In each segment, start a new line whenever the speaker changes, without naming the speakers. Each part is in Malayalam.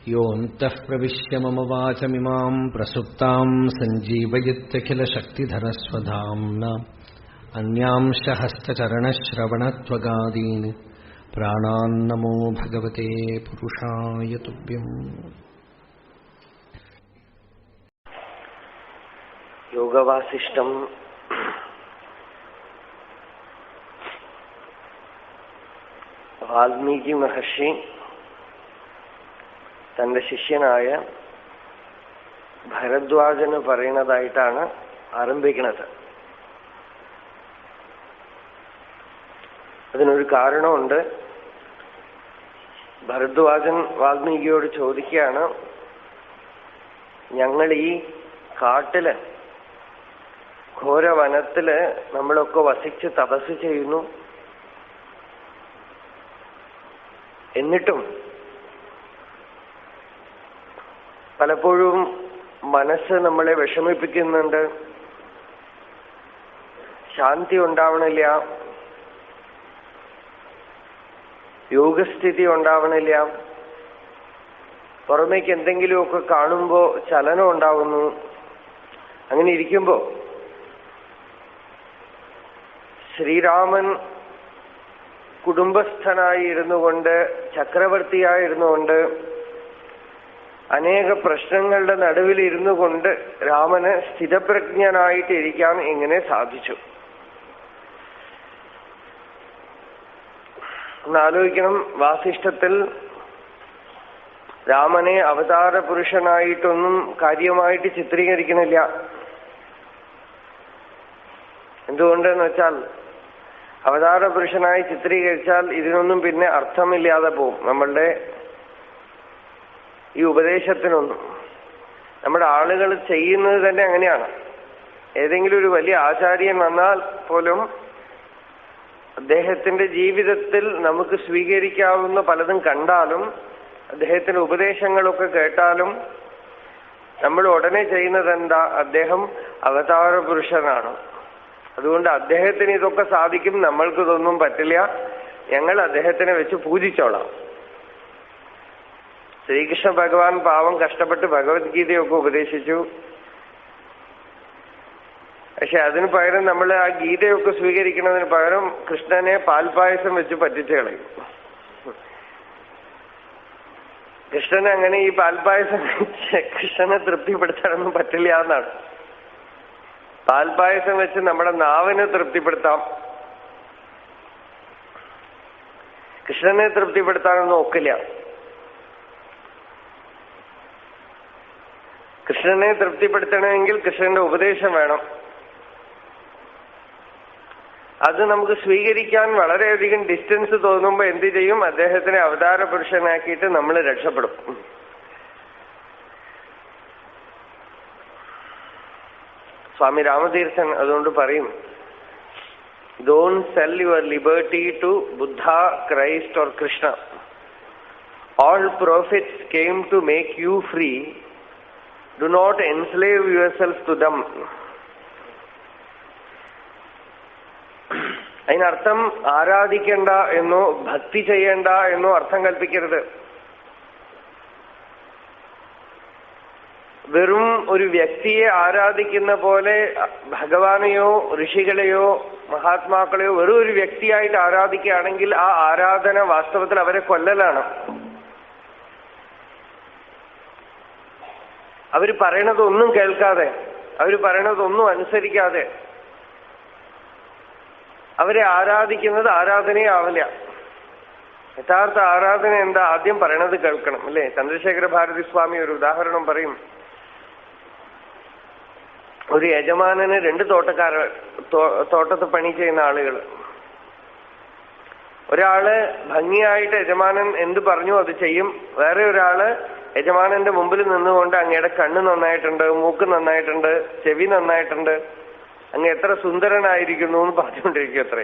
योऽन्तः प्रविश्य मम वाचमिमां प्रसुप्तां सञ्जीवयत्यखिलशक्तिधरस्वधाम्ना अन्यांश हस्तचरणश्रवणत्वगादीन् प्राणान्नमो भगवते पुरुषाय तुभ्यम्।
യോഗവാസിഷ്ടം വാൽമീകി മഹർഷി തന്റെ ശിഷ്യനായ ഭരദ്വാജന് പറയുന്നതായിട്ടാണ് ആരംഭിക്കുന്നത്. അതിനൊരു കാരണമുണ്ട്. ഭരദ്വാജൻ വാൽമീകിയോട് ചോദിക്കുകയാണ്, ഞങ്ങൾ ഈ കാട്ടില് ഘോരവനത്തില് നമ്മളൊക്കെ വസിച്ച് തപസ് ചെയ്യുന്നു, എന്നിട്ടും പലപ്പോഴും മനസ്സ് നമ്മളെ വിഷമിപ്പിക്കുന്നുണ്ട്, ശാന്തി ഉണ്ടാവണില്ല, യോഗസ്ഥിതി ഉണ്ടാവണില്ല, പുറമേക്ക് എന്തെങ്കിലുമൊക്കെ കാണുമ്പോൾ ചലനം ഉണ്ടാവുന്നു. അങ്ങനെ ഇരിക്കുമ്പോ ശ്രീരാമൻ കുടുംബസ്ഥനായി ഇരുന്നു കൊണ്ട്, ചക്രവർത്തിയായിരുന്നു കൊണ്ട്, അനേക പ്രശ്നങ്ങളുടെ നടുവിൽ ഇരുന്നു കൊണ്ട് രാമന് സ്ഥിതപ്രജ്ഞനായിട്ട് ഇരിക്കാൻ എങ്ങനെ സാധിച്ചു എന്നാലോചിക്കണം. വാസിഷ്ഠത്തിൽ രാമനെ അവതാര പുരുഷനായിട്ടൊന്നും കാര്യമായിട്ട് ചിത്രീകരിക്കണില്ല. എന്തുകൊണ്ടെന്ന് വെച്ചാൽ, അവതാര പുരുഷനായി ചിത്രീകരിച്ചാൽ ഇതിനൊന്നും പിന്നെ അർത്ഥമില്ലാതെ പോവും. നമ്മളുടെ ഈ ഉപദേശത്തിനൊന്നും. നമ്മുടെ ആളുകൾ ചെയ്യുന്നത് തന്നെ അങ്ങനെയാണ്. ഏതെങ്കിലും ഒരു വലിയ ആചാര്യൻ വന്നാൽ പോലും അദ്ദേഹത്തിന്റെ ജീവിതത്തിൽ നമുക്ക് സ്വീകരിക്കാവുന്ന പലതും കണ്ടാലും, അദ്ദേഹത്തിന്റെ ഉപദേശങ്ങളൊക്കെ കേട്ടാലും നമ്മൾ ഉടനെ ചെയ്യുന്നത് എന്താ? അദ്ദേഹം അവതാര പുരുഷനാണ്, അതുകൊണ്ട് അദ്ദേഹത്തിന് ഇതൊക്കെ സാധിക്കും, നമ്മൾക്കിതൊന്നും പറ്റില്ല, ഞങ്ങൾ അദ്ദേഹത്തിനെ വെച്ച് പൂജിച്ചോളാം. ശ്രീകൃഷ്ണ ഭഗവാൻ പാവം കഷ്ടപ്പെട്ട് ഭഗവത്ഗീതയൊക്കെ ഉപദേശിച്ചു. പക്ഷെ അതിന് പകരം നമ്മൾ ആ ഗീതയൊക്കെ സ്വീകരിക്കുന്നതിന് പകരം കൃഷ്ണനെ പാൽപായസം വെച്ച് പറ്റിച്ചു കളയും. കൃഷ്ണന് അങ്ങനെ ഈ പാൽപായസം വെച്ച് കൃഷ്ണനെ തൃപ്തിപ്പെടുത്താനൊന്നും പറ്റില്ല എന്നാണ്. പാൽപായസം വെച്ച് നമ്മുടെ നാവിനെ തൃപ്തിപ്പെടുത്താം, കൃഷ്ണനെ തൃപ്തിപ്പെടുത്താനൊന്നും ഒക്കില്ല. കൃഷ്ണനെ തൃപ്തിപ്പെടുത്തണമെങ്കിൽ കൃഷ്ണന്റെ ഉപദേശം വേണം. അത് നമുക്ക് സ്വീകരിക്കാൻ വളരെയധികം ഡിസ്റ്റൻസ് തോന്നുമ്പോൾ എന്ത് ചെയ്യും? അദ്ദേഹത്തിനെ അവതാര പുരുഷനാക്കിയിട്ട് നമ്മൾ രക്ഷപ്പെടും. സ്വാമി രാമതീർത്ഥൻ അതുകൊണ്ട് പറയും, don't sell your liberty to Buddha, Christ or Krishna. All prophets came to make you free. Do not enslave yourself to them. അതിനർത്ഥം ആരാധിക്കേണ്ട എന്നോ ഭക്തി ചെയ്യേണ്ട എന്നോ അർത്ഥം കൽപ്പിക്കരുത്. വെറും ഒരു വ്യക്തിയെ ആരാധിക്കുന്ന പോലെ ഭഗവാനെയോ ഋഷികളെയോ മഹാത്മാക്കളെയോ വെറും ഒരു വ്യക്തിയായിട്ട് ആരാധിക്കുകയാണെങ്കിൽ ആ ആരാധന വാസ്തവത്തിൽ അവരെ കൊല്ലലാണ്. അവര് പറയണതൊന്നും കേൾക്കാതെ, അവര് പറയണതൊന്നും അനുസരിക്കാതെ അവരെ ആരാധിക്കുന്നത് ആരാധനയെ ആവില്ല. യഥാർത്ഥ ആരാധന എന്താ? ആദ്യം പറയണത് കേൾക്കണം, അല്ലേ? ചന്ദ്രശേഖര ഭാരതി സ്വാമി ഒരു ഉദാഹരണം പറയും. ഒരു യജമാനന് 2 തോട്ടത്ത് പണി ചെയ്യുന്ന ആളുകൾ. ഒരാള് ഭംഗിയായിട്ട് യജമാനൻ എന്ത് പറഞ്ഞു അത് ചെയ്യും. വേറെ ഒരാള് യജമാനന്റെ മുമ്പിൽ നിന്നുകൊണ്ട് അങ്ങയുടെ കണ്ണ് നന്നായിട്ടുണ്ട്, മൂക്ക് നന്നായിട്ടുണ്ട്, ചെവി നന്നായിട്ടുണ്ട്, അങ്ങ് എത്ര സുന്ദരനായിരിക്കുന്നു എന്ന് പറഞ്ഞുകൊണ്ടിരിക്കും. അത്രേ.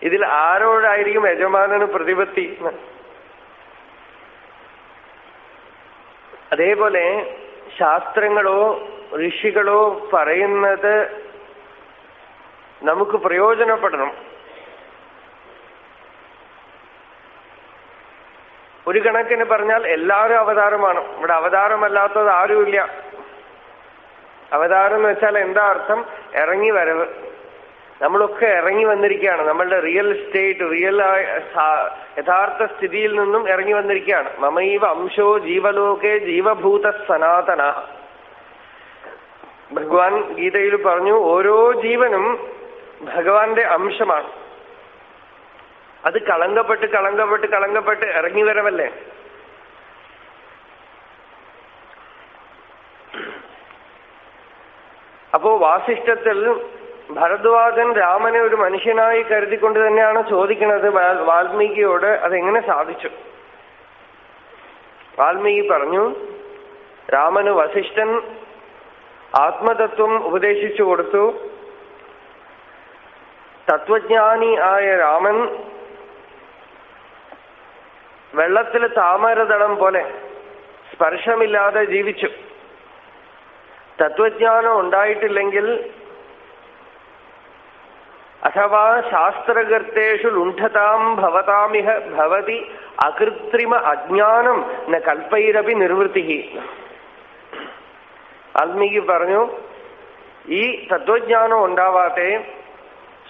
ഇതിൽ ആരോടായിരിക്കും യജമാനന് പ്രതിപത്തി? അതേപോലെ ശാസ്ത്രങ്ങളോ ഋഷികളോ പറയുന്നത് നമുക്ക് പ്രയോജനപ്പെടണം. ഒരു കണക്കിന് പറഞ്ഞാൽ എല്ലാവരും അവതാരമാണ്. ഇവിടെ അവതാരമല്ലാത്തത് ആരുമില്ല. അവതാരം എന്ന് വെച്ചാൽ എന്താ അർത്ഥം? ഇറങ്ങി വരവ്. നമ്മളൊക്കെ ഇറങ്ങി വന്നിരിക്കുകയാണ്. നമ്മളുടെ റിയൽ സ്റ്റേറ്റ്, യഥാർത്ഥ സ്ഥിതിയിൽ നിന്നും ഇറങ്ങി വന്നിരിക്കുകയാണ്. മമൈവ അംശോ ജീവലോകേ ജീവഭൂത സനാതന. ഭഗവാൻ ഗീതയിൽ പറഞ്ഞു, ഓരോ ജീവനും ഭഗവാന്റെ അംശമാണ്. അത് കളങ്കപ്പെട്ട് കളങ്കപ്പെട്ട് കളങ്കപ്പെട്ട് ഇറങ്ങി വരവല്ലേ. അപ്പോ വാസിഷ്ഠത്തിൽ ഭരദ്വാജൻ രാമനെ ഒരു മനുഷ്യനായി കരുതിക്കൊണ്ട് തന്നെയാണ് ചോദിക്കുന്നത് വാൽമീകിയോട്, അതെങ്ങനെ സാധിച്ചു? വാൽമീകി പറഞ്ഞു, രാമന് വസിഷ്ഠൻ ആത്മതത്വം ഉപദേശിച്ചു കൊടുത്തു. തത്വജ്ഞാനി ആയ രാമൻ വെള്ളത്തിൽ താമരദളം പോലെ സ്പർശമില്ലാതെ ജീവിച്ചു. തത്വജ്ഞാനം ഉണ്ടായിട്ടില്ലെങ്കിൽ അഥവാ ശാസ്ത്രകർത്തേഷു ലുണ്ഠതാം ഭവതാമിഹ ഭവതി അകൃത്രിമ അജ്ഞാനം ന കൽപ്പൈരപി നിർവൃത്തി. വാൽമീകി പറഞ്ഞു, ഈ തത്വജ്ഞാനം ഉണ്ടാവാതെ,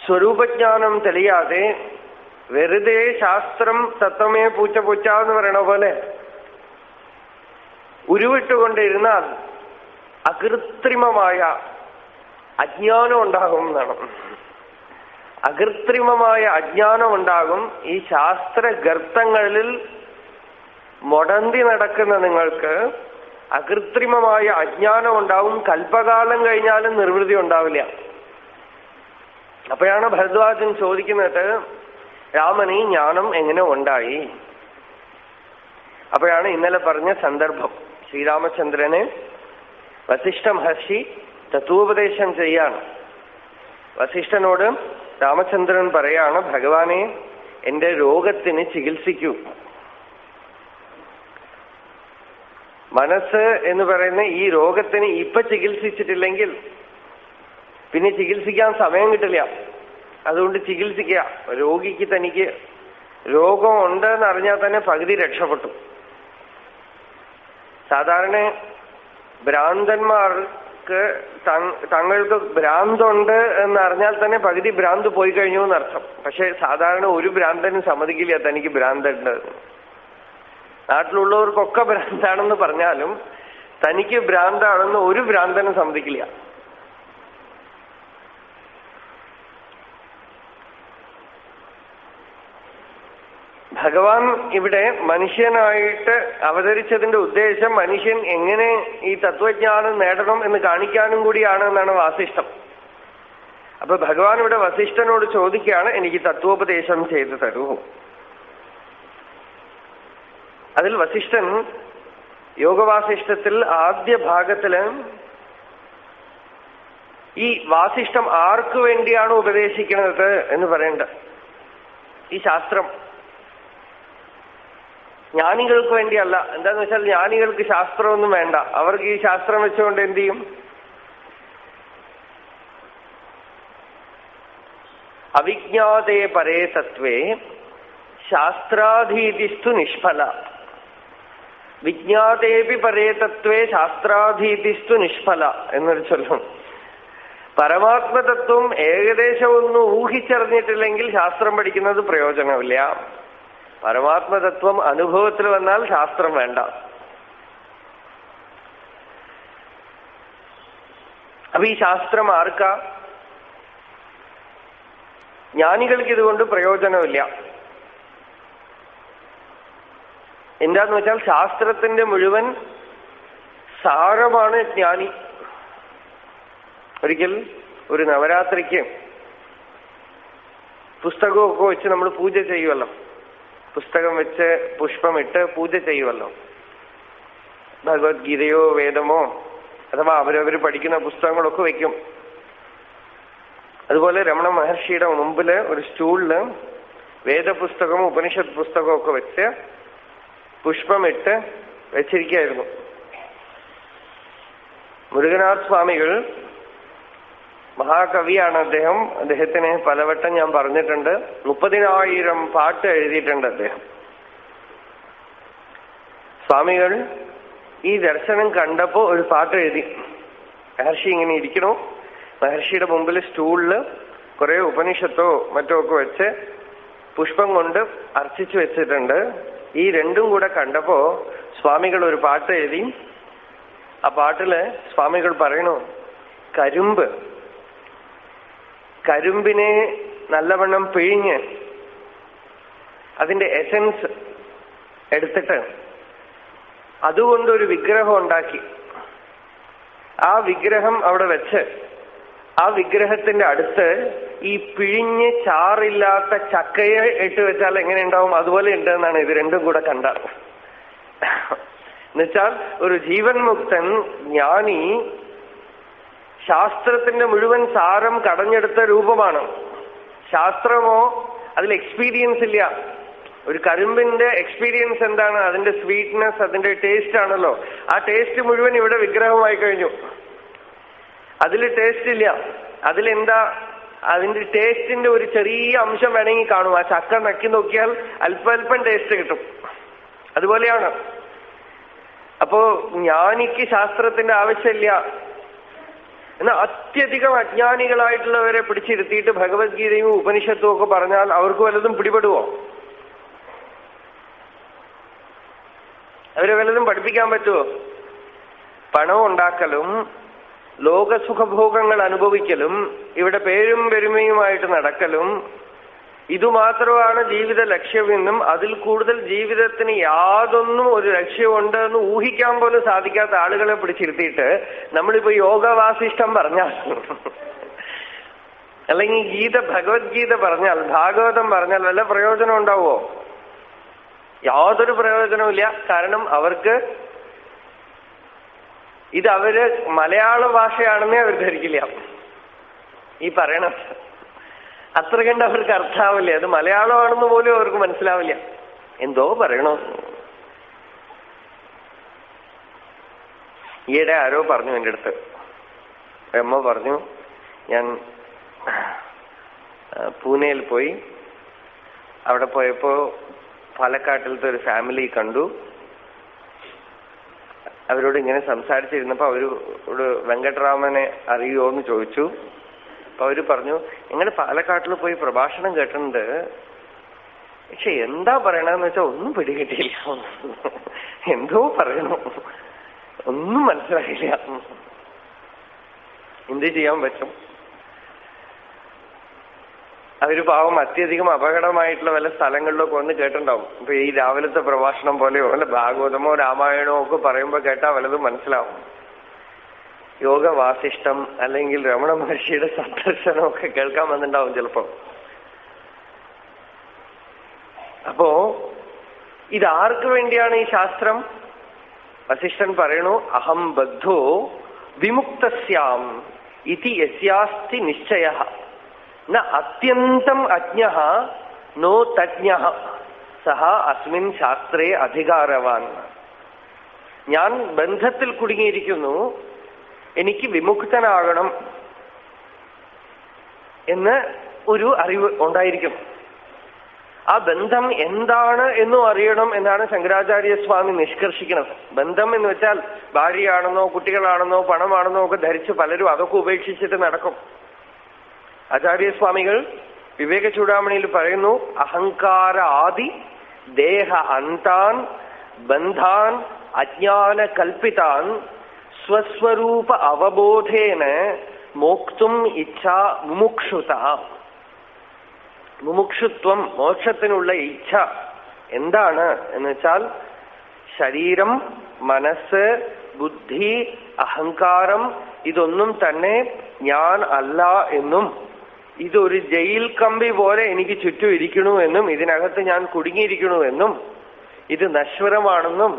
സ്വരൂപജ്ഞാനം തെളിയാതെ, വെറുതെ ശാസ്ത്രം തത്വമേ പൂച്ച പൂച്ച എന്ന് പറയണ പോലെ ഉരുവിട്ടുകൊണ്ടിരുന്നാൽ അകൃത്രിമമായ അജ്ഞാനം ഉണ്ടാകും എന്നാണ്. അകൃത്രിമമായ അജ്ഞാനം ഉണ്ടാകും. ഈ ശാസ്ത്ര ഗർത്തങ്ങളിൽ മൊടന്തി നടക്കുന്ന നിങ്ങൾക്ക് അകൃത്രിമമായ അജ്ഞാനം ഉണ്ടാവും. കൽപ്പകാലം കഴിഞ്ഞാലും നിർവൃത്തി ഉണ്ടാവില്ല. അപ്പോഴാണ് ഭരദ്വാജൻ ചോദിക്കുന്നത്, രാമന് ഈ ജ്ഞാനം എങ്ങനെ ഉണ്ടായി? അപ്പോഴാണ് ഇന്നലെ പറഞ്ഞ സന്ദർഭം. ശ്രീരാമചന്ദ്രനെ വസിഷ്ഠ മഹർഷി തത്വോപദേശം ചെയ്യാണ്. വസിഷ്ഠനോട് രാമചന്ദ്രൻ പറയാണ്, ഭഗവാനെ, എന്റെ രോഗത്തിന് ചികിത്സിക്കൂ. മനസ്സ് എന്ന് പറയുന്ന ഈ രോഗത്തിന് ഇപ്പൊ ചികിത്സിച്ചിട്ടില്ലെങ്കിൽ പിന്നെ ചികിത്സിക്കാൻ സമയം കിട്ടില്ല. അതുകൊണ്ട് ചികിത്സിക്കുക. രോഗിക്ക് തനിക്ക് രോഗം ഉണ്ടെന്ന് അറിഞ്ഞാൽ തന്നെ പകുതി രക്ഷപ്പെട്ടു. സാധാരണ ഭ്രാന്തന്മാർക്ക് തങ്ങൾക്ക് ഭ്രാന്തുണ്ട് എന്നറിഞ്ഞാൽ തന്നെ പകുതി ഭ്രാന്ത് പോയി കഴിഞ്ഞു എന്നർത്ഥം. പക്ഷെ സാധാരണ ഒരു ഭ്രാന്തനും സമ്മതിക്കില്ല തനിക്ക് ഭ്രാന്തുണ്ട്. നാട്ടിലുള്ളവർക്കൊക്കെ ഭ്രാന്താണെന്ന് പറഞ്ഞാലും തനിക്ക് ഭ്രാന്താണെന്ന് ഒരു ഭ്രാന്തനും സമ്മതിക്കില്ല. ഭഗവാൻ ഇവിടെ മനുഷ്യനായിട്ട് അവതരിച്ചതിന്റെ ഉദ്ദേശം മനുഷ്യൻ എങ്ങനെ ഈ തത്വജ്ഞാനം നേടണം എന്ന് കാണിക്കാനും കൂടിയാണ് എന്നാണ് വാസിഷ്ഠം. അപ്പൊ ഭഗവാൻ ഇവിടെ വസിഷ്ഠനോട് ചോദിക്കുകയാണ്, എനിക്ക് തത്വോപദേശം ചെയ്തു തരൂ. അതിൽ വസിഷ്ഠൻ യോഗവാസിഷ്ഠത്തിൽ ആദ്യ ഭാഗത്തില് ഈ വാസിഷ്ഠം ആർക്കു വേണ്ടിയാണ് ഉപദേശിക്കുന്നത് എന്ന് പറയണ്ട. ഈ ശാസ്ത്രം ജ്ഞാനികൾക്ക് വേണ്ടിയല്ല. എന്താന്ന് വെച്ചാൽ ജ്ഞാനികൾക്ക് ശാസ്ത്രമൊന്നും വേണ്ട. അവർക്ക് ഈ ശാസ്ത്രം വെച്ചുകൊണ്ട് എന്ത് ചെയ്യും? അവിജ്ഞാതേ പരേ തത്വേ ശാസ്ത്രാധീതിസ്തു നിഷ്ഫല. വിജ്ഞാതേപി പരേ തത്വേ ശാസ്ത്രാധീതിസ്തു നിഷ്ഫല എന്നൊരു ചൊല്ലും. പരമാത്മതത്വം ഏകദേശം ഒന്ന് ഊഹിച്ചറിഞ്ഞിട്ടില്ലെങ്കിൽ ശാസ്ത്രം പഠിക്കുന്നത് പ്രയോജനമില്ല. പരമാത്മതത്വം അനുഭവത്തിൽ വന്നാൽ ശാസ്ത്രം വേണ്ട. അപ്പൊ ഈ ശാസ്ത്രം ആർക്കാ? ജ്ഞാനികൾക്ക് ഇതുകൊണ്ട് പ്രയോജനമില്ല. എന്താന്ന് വെച്ചാൽ ശാസ്ത്രത്തിന്റെ മുഴുവൻ സാരമാണ് ജ്ഞാനി. ഒരിക്കൽ ഒരു നവരാത്രിക്ക് പുസ്തകമൊക്കെ വെച്ച് നമ്മൾ പൂജ ചെയ്യുമല്ലോ. പുസ്തകം വെച്ച് പുഷ്പമിട്ട് പൂജ ചെയ്യുമല്ലോ. ഭഗവത്ഗീതയോ വേദമോ അഥവാ അവരവർ പഠിക്കുന്ന പുസ്തകങ്ങളൊക്കെ വെക്കും. അതുപോലെ രമണ മഹർഷിയുടെ മുമ്പില് ഒരു സ്റ്റൂളില് വേദപുസ്തകവും ഉപനിഷത്ത് പുസ്തകവും ഒക്കെ വെച്ച് പുഷ്പമിട്ട് വെച്ചിരിക്കുകയായിരുന്നു. മുരുകനാഥ് സ്വാമികൾ മഹാകവിയാണ് അദ്ദേഹം. അദ്ദേഹത്തിന് പലവട്ടം ഞാൻ പറഞ്ഞിട്ടുണ്ട്. 30,000 പാട്ട് എഴുതിയിട്ടുണ്ട് അദ്ദേഹം. സ്വാമികൾ ഈ ദർശനം കണ്ടപ്പോ ഒരു പാട്ട് എഴുതി. മഹർഷി ഇങ്ങനെ ഇരിക്കണു, മഹർഷിയുടെ മുമ്പിൽ സ്റ്റൂളില് കുറെ ഉപനിഷത്തോ മറ്റോ ഒക്കെ വെച്ച് പുഷ്പം കൊണ്ട് അർച്ചിച്ചു വെച്ചിട്ടുണ്ട്. ഈ രണ്ടും കൂടെ കണ്ടപ്പോ സ്വാമികൾ ഒരു പാട്ട് എഴുതി. ആ പാട്ടില് സ്വാമികൾ പറയണു, കരിമ്പിനെ നല്ലവണ്ണം പിഴിഞ്ഞ് അതിന്റെ എസൻസ് എടുത്തിട്ട് അതുകൊണ്ടൊരു വിഗ്രഹം ഉണ്ടാക്കി. ആ വിഗ്രഹം അവിടെ വെച്ച് ആ വിഗ്രഹത്തിന്റെ അടുത്ത് ഈ പിഴിഞ്ഞ് ചാറില്ലാത്ത ചക്കയെ ഇട്ട് വെച്ചാൽ എങ്ങനെ ഉണ്ടാവും, അതുപോലെ ഉണ്ടെന്നാണ് ഇത് രണ്ടും കൂടെ കണ്ടാൽ. എന്നുവെച്ചാൽ ഒരു ജീവൻ മുക്തൻ ജ്ഞാനി ശാസ്ത്രത്തിന്റെ മുഴുവൻ സാരം കടഞ്ഞെടുത്ത രൂപമാണ്. ശാസ്ത്രമോ അതിൽ എക്സ്പീരിയൻസ് ഇല്ല. ഒരു കരിമ്പിന്റെ എക്സ്പീരിയൻസ് എന്താണ്? അതിന്റെ സ്വീറ്റ്നെസ്, അതിന്റെ ടേസ്റ്റ് ആണല്ലോ. ആ ടേസ്റ്റ് മുഴുവൻ ഇവിടെ വിഗ്രഹമായി കഴിഞ്ഞു. അതിൽ ടേസ്റ്റ് ഇല്ല. അതിലെന്താ? അതിന്റെ ടേസ്റ്റിന്റെ ഒരു ചെറിയ അംശം വേണമെങ്കിൽ കാണും. ആ ചക്ക നക്കി നോക്കിയാൽ അല്പം ടേസ്റ്റ് കിട്ടും. അതുപോലെയാണ്. അപ്പോ ജ്ഞാനിക്ക് ശാസ്ത്രത്തിന്റെ ആവശ്യമില്ല. എന്നാൽ അത്യധികം അജ്ഞാനികളായിട്ടുള്ളവരെ പിടിച്ചിരുത്തിയിട്ട് ഭഗവത്ഗീതയും ഉപനിഷത്തും ഒക്കെ പറഞ്ഞാൽ അവർക്ക് വല്ലതും പിടിപെടുവോ? അവരെ വല്ലതും പഠിപ്പിക്കാൻ പറ്റുമോ? പണം ഉണ്ടാക്കലും ലോകസുഖഭോഗങ്ങൾ അനുഭവിക്കലും ഇവിടെ പേരും പെരുമയുമായിട്ട് നടക്കലും ഇതുമാത്രമാണ് ജീവിത ലക്ഷ്യമെന്നും അതിൽ കൂടുതൽ ജീവിതത്തിന് യാതൊന്നും ഒരു ലക്ഷ്യമുണ്ട് എന്ന് ഊഹിക്കാൻ പോലും സാധിക്കാത്ത ആളുകളെ പിടിച്ചിരുത്തിയിട്ട് നമ്മളിപ്പോ യോഗവാസിഷ്ടം പറഞ്ഞാൽ അല്ലെങ്കിൽ ഭഗവത്ഗീത പറഞ്ഞാൽ ഭാഗവതം പറഞ്ഞാൽ വല്ല പ്രയോജനം ഉണ്ടാവുമോ? യാതൊരു പ്രയോജനവുമില്ല. കാരണം അവർക്ക് ഇത് അവര് മലയാള ഭാഷയാണെന്നേ അവർ ധരിക്കില്ല. ഈ പറയണത് അത്ര കണ്ട് അവർക്ക് അർത്ഥാവില്ല. അത് മലയാളമാണെന്ന് പോലും അവർക്ക് മനസ്സിലാവില്ല. എന്തോ പറയണോ. ഈയിടെ ആരോ പറഞ്ഞു എൻ്റെ അടുത്ത്, അമ്മ പറഞ്ഞു, ഞാൻ പൂനെയിൽ പോയി. അവിടെ പോയപ്പോ പാലക്കാട്ടിലത്തെ ഒരു ഫാമിലി കണ്ടു. അവരോട് ഇങ്ങനെ സംസാരിച്ചിരുന്നപ്പോ അവരോട് വെങ്കട്ടരാമനെ അറിയുമോ എന്ന് ചോദിച്ചു. അപ്പൊ അവര് പറഞ്ഞു, ഞങ്ങൾ പാലക്കാട്ടിൽ പോയി പ്രഭാഷണം കേട്ടിട്ടുണ്ട്, പക്ഷെ എന്താ പറയണെന്ന് വെച്ചാൽ ഒന്നും പിടികിട്ടിയില്ല. എന്തോ പറയണു, ഒന്നും മനസ്സിലായില്ല. എന്ത് ചെയ്യാൻ പറ്റും? അവര് പാവം അത്യധികം അപകടമായിട്ടുള്ള വല്ല സ്ഥലങ്ങളിലൊക്കെ വന്ന് കേട്ടിട്ടുണ്ടാവും. ഇപ്പൊ ഈ രാവിലത്തെ പ്രഭാഷണം പോലെയോ അല്ല ഭാഗവതമോ രാമായണമോ ഒക്കെ പറയുമ്പോ കേട്ടാ വല്ലതും മനസ്സിലാവും. യോഗവാസിഷ്ടം അല്ലെങ്കിൽ രമണ മഹർഷിയുടെ സന്ദർശനമൊക്കെ കേൾക്കാൻ വന്നിട്ടുണ്ടാവും ചിലപ്പോ. അപ്പോ ഇതാർക്ക് വേണ്ടിയാണ് ഈ ശാസ്ത്രം? വസിഷ്ഠൻ പറയണു, അഹം ബദ്ധോ വിമുക്തസ്യാം ഇതി യസ്യാസ്തി നിശ്ചയഃ ന അത്യന്തം അജ്ഞഃ നോ തജ്ഞഃ സഹ അസ്മിൻ ശാസ്ത്രേ അധികാരവാൻ. ഞാൻ ബന്ധത്തിൽ കുടുങ്ങിയിരിക്കുന്നു, എനിക്ക് വിമുക്തനാകണം എന്ന് ഒരു അറിവ് ഉണ്ടായിരിക്കും. ആ ബന്ധം എന്താണ് എന്നും അറിയണം എന്നാണ് ശങ്കരാചാര്യസ്വാമി നിഷ്കർഷിക്കുന്നത്. ബന്ധം എന്ന് വെച്ചാൽ ഭാര്യയാണെന്നോ കുട്ടികളാണെന്നോ പണമാണെന്നോ ഒക്കെ ധരിച്ച് പലരും അതൊക്കെ ഉപേക്ഷിച്ചിട്ട് നടക്കും. ആചാര്യസ്വാമികൾ വിവേക ചൂടാമണിയിൽ പറയുന്നു, അഹങ്കാര ആദി ദേഹ അന്താൻ ബന്ധാൻ അജ്ഞാന കൽപ്പിതാൻ സ്വസ്വരൂപ അവബോധേന മോക്തും ഇച്ഛാ മുമുക്ഷുത. മുമുക്ഷുത്വം, മോക്ഷത്തിനുള്ള ഇച്ഛ എന്താണ് എന്ന് വെച്ചാൽ ശരീരം, മനസ്സ്, ബുദ്ധി, അഹങ്കാരം ഇതൊന്നും തന്നെ ഞാൻ അല്ല എന്നും ഇതൊരു ജയിൽ കമ്പി പോലെ എനിക്ക് ചുറ്റും ഇരിക്കണു എന്നും ഇതിനകത്ത് ഞാൻ കുടുങ്ങിയിരിക്കണു എന്നും ഇത് നശ്വരമാണെന്നും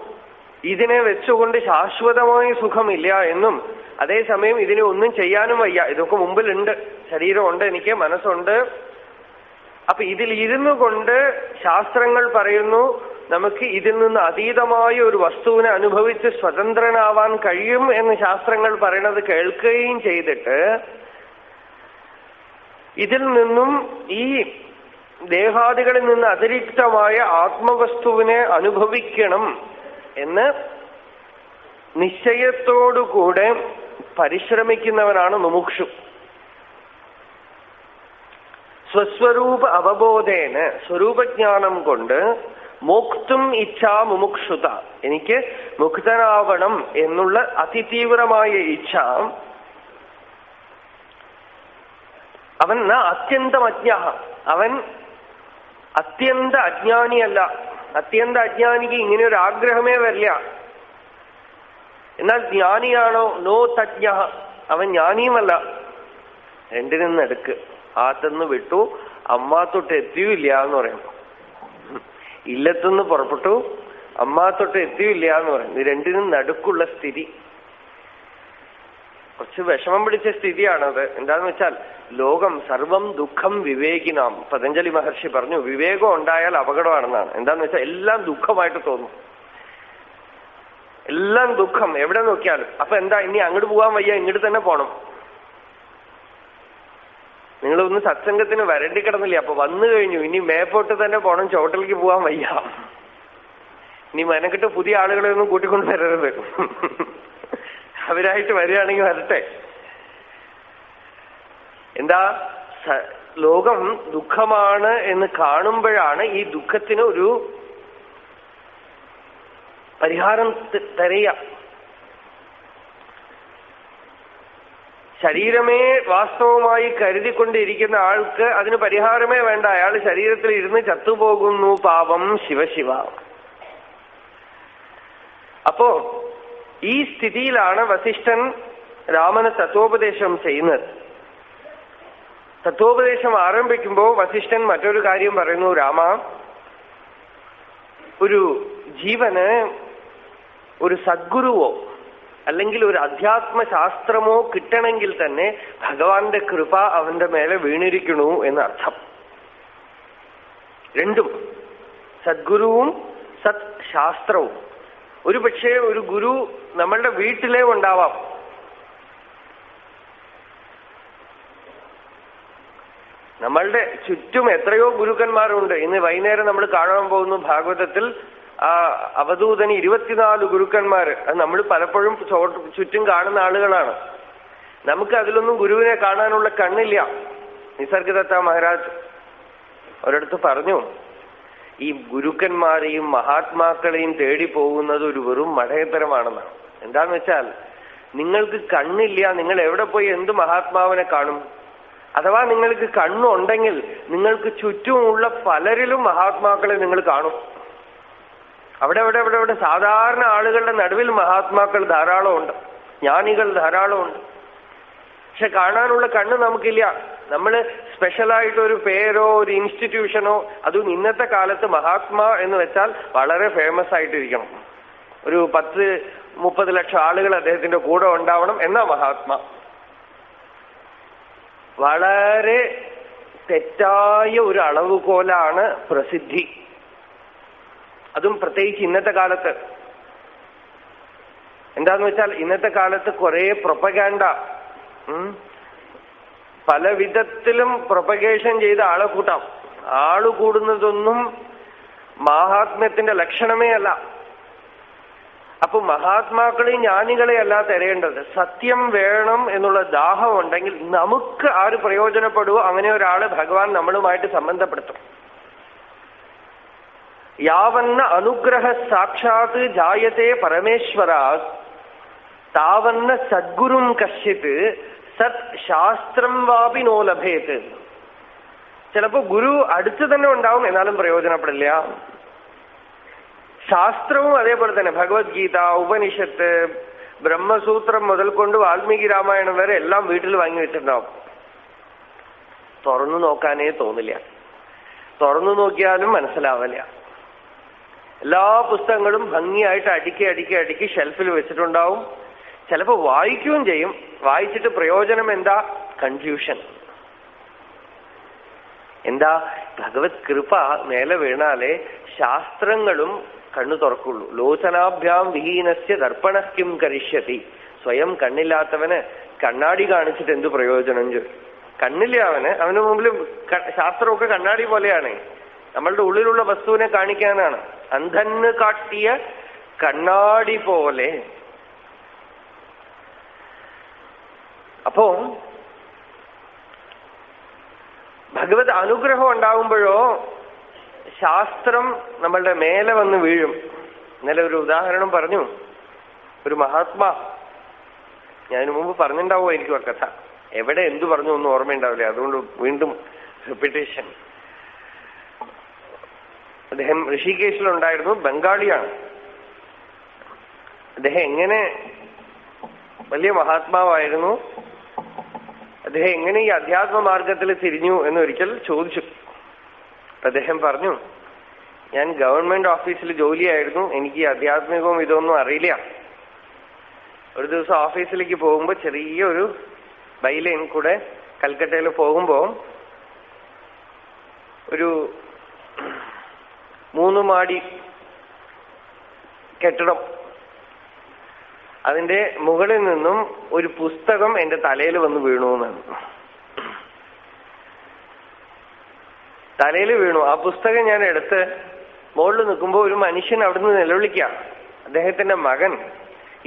ഇതിനെ വെച്ചുകൊണ്ട് ശാശ്വതമായ സുഖമില്ല എന്നും അതേസമയം ഇതിനെ ഒന്നും ചെയ്യാനും വയ്യ, ഇതൊക്കെ മുമ്പിലുണ്ട്, ശരീരമുണ്ട്, എനിക്ക് മനസ്സുണ്ട്. അപ്പൊ ഇതിൽ ഇരുന്നു കൊണ്ട് ശാസ്ത്രങ്ങൾ പറയുന്നു നമുക്ക് ഇതിൽ നിന്ന് അതീതമായ ഒരു വസ്തുവിനെ അനുഭവിച്ച് സ്വതന്ത്രനാവാൻ കഴിയും എന്ന് ശാസ്ത്രങ്ങൾ പറയണത് കേൾക്കുകയും ചെയ്തിട്ട് ഇതിൽ നിന്നും ഈ ദേഹാദികളിൽ നിന്ന് അതിരിക്തമായ ആത്മവസ്തുവിനെ അനുഭവിക്കണം എന്ന് നിശ്ചയത്തോടുകൂടെ പരിശ്രമിക്കുന്നവനാണ് മുമുക്ഷു. സ്വസ്വരൂപ അവബോധേന, സ്വരൂപജ്ഞാനം കൊണ്ട് മോക്തും ഇച്ഛാ മുമുക്ഷുത, എനിക്ക് മുക്തനാവണം എന്നുള്ള അതിതീവ്രമായ ഇച്ഛ. അവൻ അത്യന്തം അജ്ഞ, അവൻ അത്യന്ത അജ്ഞാനിയല്ല. അത്യന്ത അജ്ഞാനിക്ക് ഇങ്ങനെ ഒരു ആഗ്രഹമേ വരില്ല. എന്നാൽ ജ്ഞാനിയാണോ? നോ തജ്ഞ, അവൻ ജ്ഞാനിയുമല്ല. രണ്ടിനും നടുക്ക്. ആത്തെന്ന് വിട്ടു, അമ്മാത്തൊട്ട് എത്തിയില്ല എന്ന് പറയുന്നു. ഇല്ലത്തുനിന്ന് പുറപ്പെട്ടു, അമ്മാത്തൊട്ട് എത്തിയില്ല എന്ന് പറയുന്നു. ഇത് രണ്ടിനും നടുക്കുള്ള സ്ഥിതി കുറച്ച് വിഷമം പിടിച്ച സ്ഥിതിയാണത്. എന്താന്ന് വെച്ചാൽ ലോകം സർവം ദുഃഖം വിവേകിനാം. പതഞ്ജലി മഹർഷി പറഞ്ഞു, വിവേകം ഉണ്ടായാൽ അപകടമാണെന്നാണ്. എന്താന്ന് വെച്ചാൽ എല്ലാം ദുഃഖമായിട്ട് തോന്നും, എല്ലാം ദുഃഖം എവിടെ നോക്കിയാലും. അപ്പൊ എന്താ, ഇനി അങ്ങോട്ട് പോകാൻ വയ്യ, ഇങ്ങോട്ട് തന്നെ പോണം. നിങ്ങളൊന്ന് സത്സംഗത്തിന് വരണ്ടി കിടന്നില്ല, അപ്പൊ വന്നു കഴിഞ്ഞു, ഇനി മേപ്പോട്ട് തന്നെ പോണം, ചോട്ടലിലേക്ക് പോകാൻ വയ്യ. ഇനി മെനക്കെട്ട് പുതിയ ആളുകളെ ഒന്നും കൂട്ടിക്കൊണ്ട് വരരുത്. അവരായിട്ട് വരികയാണെങ്കിൽ വരട്ടെ. എന്താ, ലോകം ദുഃഖമാണ് എന്ന് കാണുമ്പോഴാണ് ഈ ദുഃഖത്തിന് ഒരു പരിഹാരം തരയുക. ശരീരമേ വാസ്തവമായി കരുതിക്കൊണ്ടിരിക്കുന്ന ആൾക്ക് അതിന് പരിഹാരമേ വേണ്ട. അയാൾ ശരീരത്തിൽ ഇരുന്ന് ചത്തുപോകുന്നു, പാപം, ശിവശിവ. അപ്പോ ഈ സ്ഥിതിയിലാണ് വസിഷ്ഠൻ രാമന് തത്വോപദേശം ചെയ്യുന്നത്. തത്വോപദേശം ആരംഭിക്കുമ്പോൾ വസിഷ്ഠൻ മറ്റൊരു കാര്യം പറയുന്നു. രാമ, ഒരു ജീവന് ഒരു സദ്ഗുരുവോ അല്ലെങ്കിൽ ഒരു അധ്യാത്മശാസ്ത്രമോ കിട്ടണമെങ്കിൽ തന്നെ ഭഗവാന്റെ കൃപ അവന്റെ മേലെ വീണിരിക്കണു എന്നർത്ഥം. രണ്ടും, സദ്ഗുരുവും സത് ശാസ്ത്രവും. ഒരു പക്ഷേ ഒരു ഗുരു നമ്മളുടെ വീട്ടിലേ ഉണ്ടാവാം. നമ്മളുടെ ചുറ്റും എത്രയോ ഗുരുക്കന്മാരുണ്ട്. ഇന്ന് വൈകുന്നേരം നമ്മൾ കാണാൻ പോകുന്നു ഭാഗവതത്തിൽ ആ അവധൂതന് 24 ഗുരുക്കന്മാര്. അത് നമ്മൾ പലപ്പോഴും ചുറ്റും കാണുന്ന ആളുകളാണ്. നമുക്ക് അതിലൊന്നും ഗുരുവിനെ കാണാനുള്ള കണ്ണില്ല. നിസർഗദത്ത മഹാരാജ് ഒരിടത്ത് പറഞ്ഞു, ഈ ഗുരുക്കന്മാരെയും മഹാത്മാക്കളെയും തേടി പോകുന്നത് ഒരു വെറും മഠയത്തരമാണെന്നാണ്. എന്താന്ന് വെച്ചാൽ, നിങ്ങൾക്ക് കണ്ണില്ല, നിങ്ങൾ എവിടെ പോയി എന്ത് മഹാത്മാവിനെ കാണും? അഥവാ നിങ്ങൾക്ക് കണ്ണുണ്ടെങ്കിൽ നിങ്ങൾക്ക് ചുറ്റുമുള്ള പലരിലും മഹാത്മാക്കളെ നിങ്ങൾ കാണും. അവിടെ സാധാരണ ആളുകളുടെ നടുവിൽ മഹാത്മാക്കൾ ധാരാളമുണ്ട്, ജ്ഞാനികൾ ധാരാളമുണ്ട്. പക്ഷെ കാണാനുള്ള കണ്ണ് നമുക്കില്ല. നമ്മൾ സ്പെഷ്യലായിട്ടൊരു പേരോ ഒരു ഇൻസ്റ്റിറ്റ്യൂഷനോ, അതും ഇന്നത്തെ കാലത്ത് മഹാത്മാ എന്ന് വെച്ചാൽ വളരെ ഫേമസ് ആയിട്ടിരിക്കണം. ഒരു 10-30 ലക്ഷം ആളുകൾ അദ്ദേഹത്തിന്റെ കൂടെ ഉണ്ടാവണം എന്നാ മഹാത്മാ. വളരെ തെറ്റായ ഒരു അളവുകോലാണ് പ്രസിദ്ധി. അതും പ്രത്യേകിച്ച് ഇന്നത്തെ കാലത്ത്. എന്താന്ന് വെച്ചാൽ, ഇന്നത്തെ കാലത്ത് കുറെ പ്രൊപ്പഗാൻഡ, പല വിധത്തിലും പ്രൊപ്പഗേഷൻ ചെയ്ത് ആളെ കൂട്ടാം. ആള് കൂടുന്നതൊന്നും മഹാത്മ്യത്തിന്റെ ലക്ഷണമേ അല്ല. അപ്പൊ മഹാത്മാക്കളെയും ജ്ഞാനികളെ അല്ല തിരയേണ്ടത്. സത്യം വേണം എന്നുള്ള ദാഹം ഉണ്ടെങ്കിൽ നമുക്ക് ആര് പ്രയോജനപ്പെടുവോ അങ്ങനെ ഒരാള് ഭഗവാൻ നമ്മളുമായിട്ട് സംബന്ധപ്പെടുത്തും. യാവന്ന അനുഗ്രഹ സാക്ഷാത് ജായത്തെ പരമേശ്വരാത് താവന്ന സദ്ഗുരും കശ്ചിത് സത് ശാസ്ത്രം വാപി നോ ലഭേത്. ചിലപ്പോ ഗുരു അടുത്ത് തന്നെ ഉണ്ടാവും, എന്നാലും പ്രയോജനപ്പെടില്ല. ശാസ്ത്രവും അതേപോലെ തന്നെ. ഭഗവത്ഗീത, ഉപനിഷത്ത്, ബ്രഹ്മസൂത്രം മുതൽ കൊണ്ട് വാൽമീകി രാമായണം വരെ എല്ലാം വീട്ടിൽ വാങ്ങി വെച്ചിട്ടുണ്ടാവും. തുറന്നു നോക്കാനേ തോന്നില്ല, തുറന്നു നോക്കിയാലും മനസ്സിലാവില്ല. എല്ലാ പുസ്തകങ്ങളും ഭംഗിയായിട്ട് അടുക്കി ഷെൽഫിൽ വെച്ചിട്ടുണ്ടാവും. ചിലപ്പോൾ വായിക്കുകയും ചെയ്യും. വായിച്ചിട്ട് പ്രയോജനം എന്താ? കൺഫ്യൂഷൻ. എന്താ? ഭഗവത് കൃപ മേലെ വീണാലേ ശാസ്ത്രങ്ങളും കണ്ണു തുറക്കുള്ളൂ. ലോചനാഭ്യാം വിഹീനസ്യ ദർപ്പണഃ കരിഷ്യതി. സ്വയം കണ്ണില്ലാത്തവന് കണ്ണാടി കാണിച്ചിട്ട് എന്ത് പ്രയോജനം? കണ്ണില്ല അവന് മുമ്പിൽ ശാസ്ത്രമൊക്കെ കണ്ണാടി പോലെയാണ്. നമ്മളുടെ ഉള്ളിലുള്ള വസ്തുവിനെ കാണിക്കാനാണ്. അന്ധന് കാട്ടിയ കണ്ണാടി പോലെ. അപ്പോ ഭഗവത് അനുഗ്രഹം ഉണ്ടാകുമ്പോഴോ ശാസ്ത്രം നമ്മളുടെ മേലെ വന്ന് വീഴും. ഇന്നലെ ഒരു ഉദാഹരണം പറഞ്ഞു. ഒരു മഹാത്മാ, ഞാൻ മുമ്പ് പറഞ്ഞിട്ടുണ്ടാവുമായിരിക്കും ആ കഥ, എവിടെ എന്തു പറഞ്ഞു ഒന്നും ഓർമ്മയുണ്ടാവില്ല, അതുകൊണ്ട് വീണ്ടും റിപ്പീറ്റേഷൻ. അദ്ദേഹം ഋഷികേശിലുണ്ടായിരുന്നു, ബംഗാളിയാണ്. അദ്ദേഹം എങ്ങനെ വലിയ മഹാത്മാവായിരുന്നു, അദ്ദേഹം എങ്ങനെ ഈ അധ്യാത്മ മാർഗത്തിൽ തിരിഞ്ഞു എന്നൊരിക്കൽ ചോദിച്ചു. അദ്ദേഹം പറഞ്ഞു, ഞാൻ ഗവൺമെന്റ് ഓഫീസിൽ ജോലിയായിരുന്നു, എനിക്ക് ഈ അധ്യാത്മികവും ഇതൊന്നും അറിയില്ല. ഒരു ദിവസം ഓഫീസിലേക്ക് പോകുമ്പോൾ ചെറിയൊരു ബൈലൈൻ കൂടെ കൽക്കട്ടയിൽ പോകുമ്പോ ഒരു 3 മാടി കെട്ടിടം, അതിന്റെ മുകളിൽ നിന്നും ഒരു പുസ്തകം എന്റെ തലയിൽ വന്ന് വീണു എന്നാണ്. തലയിൽ വീണു. ആ പുസ്തകം ഞാൻ എടുത്ത് മുകളിൽ നിൽക്കുമ്പോ ഒരു മനുഷ്യൻ അവിടുന്ന് നിലവിളിക്കുക. അദ്ദേഹത്തിന്റെ മകൻ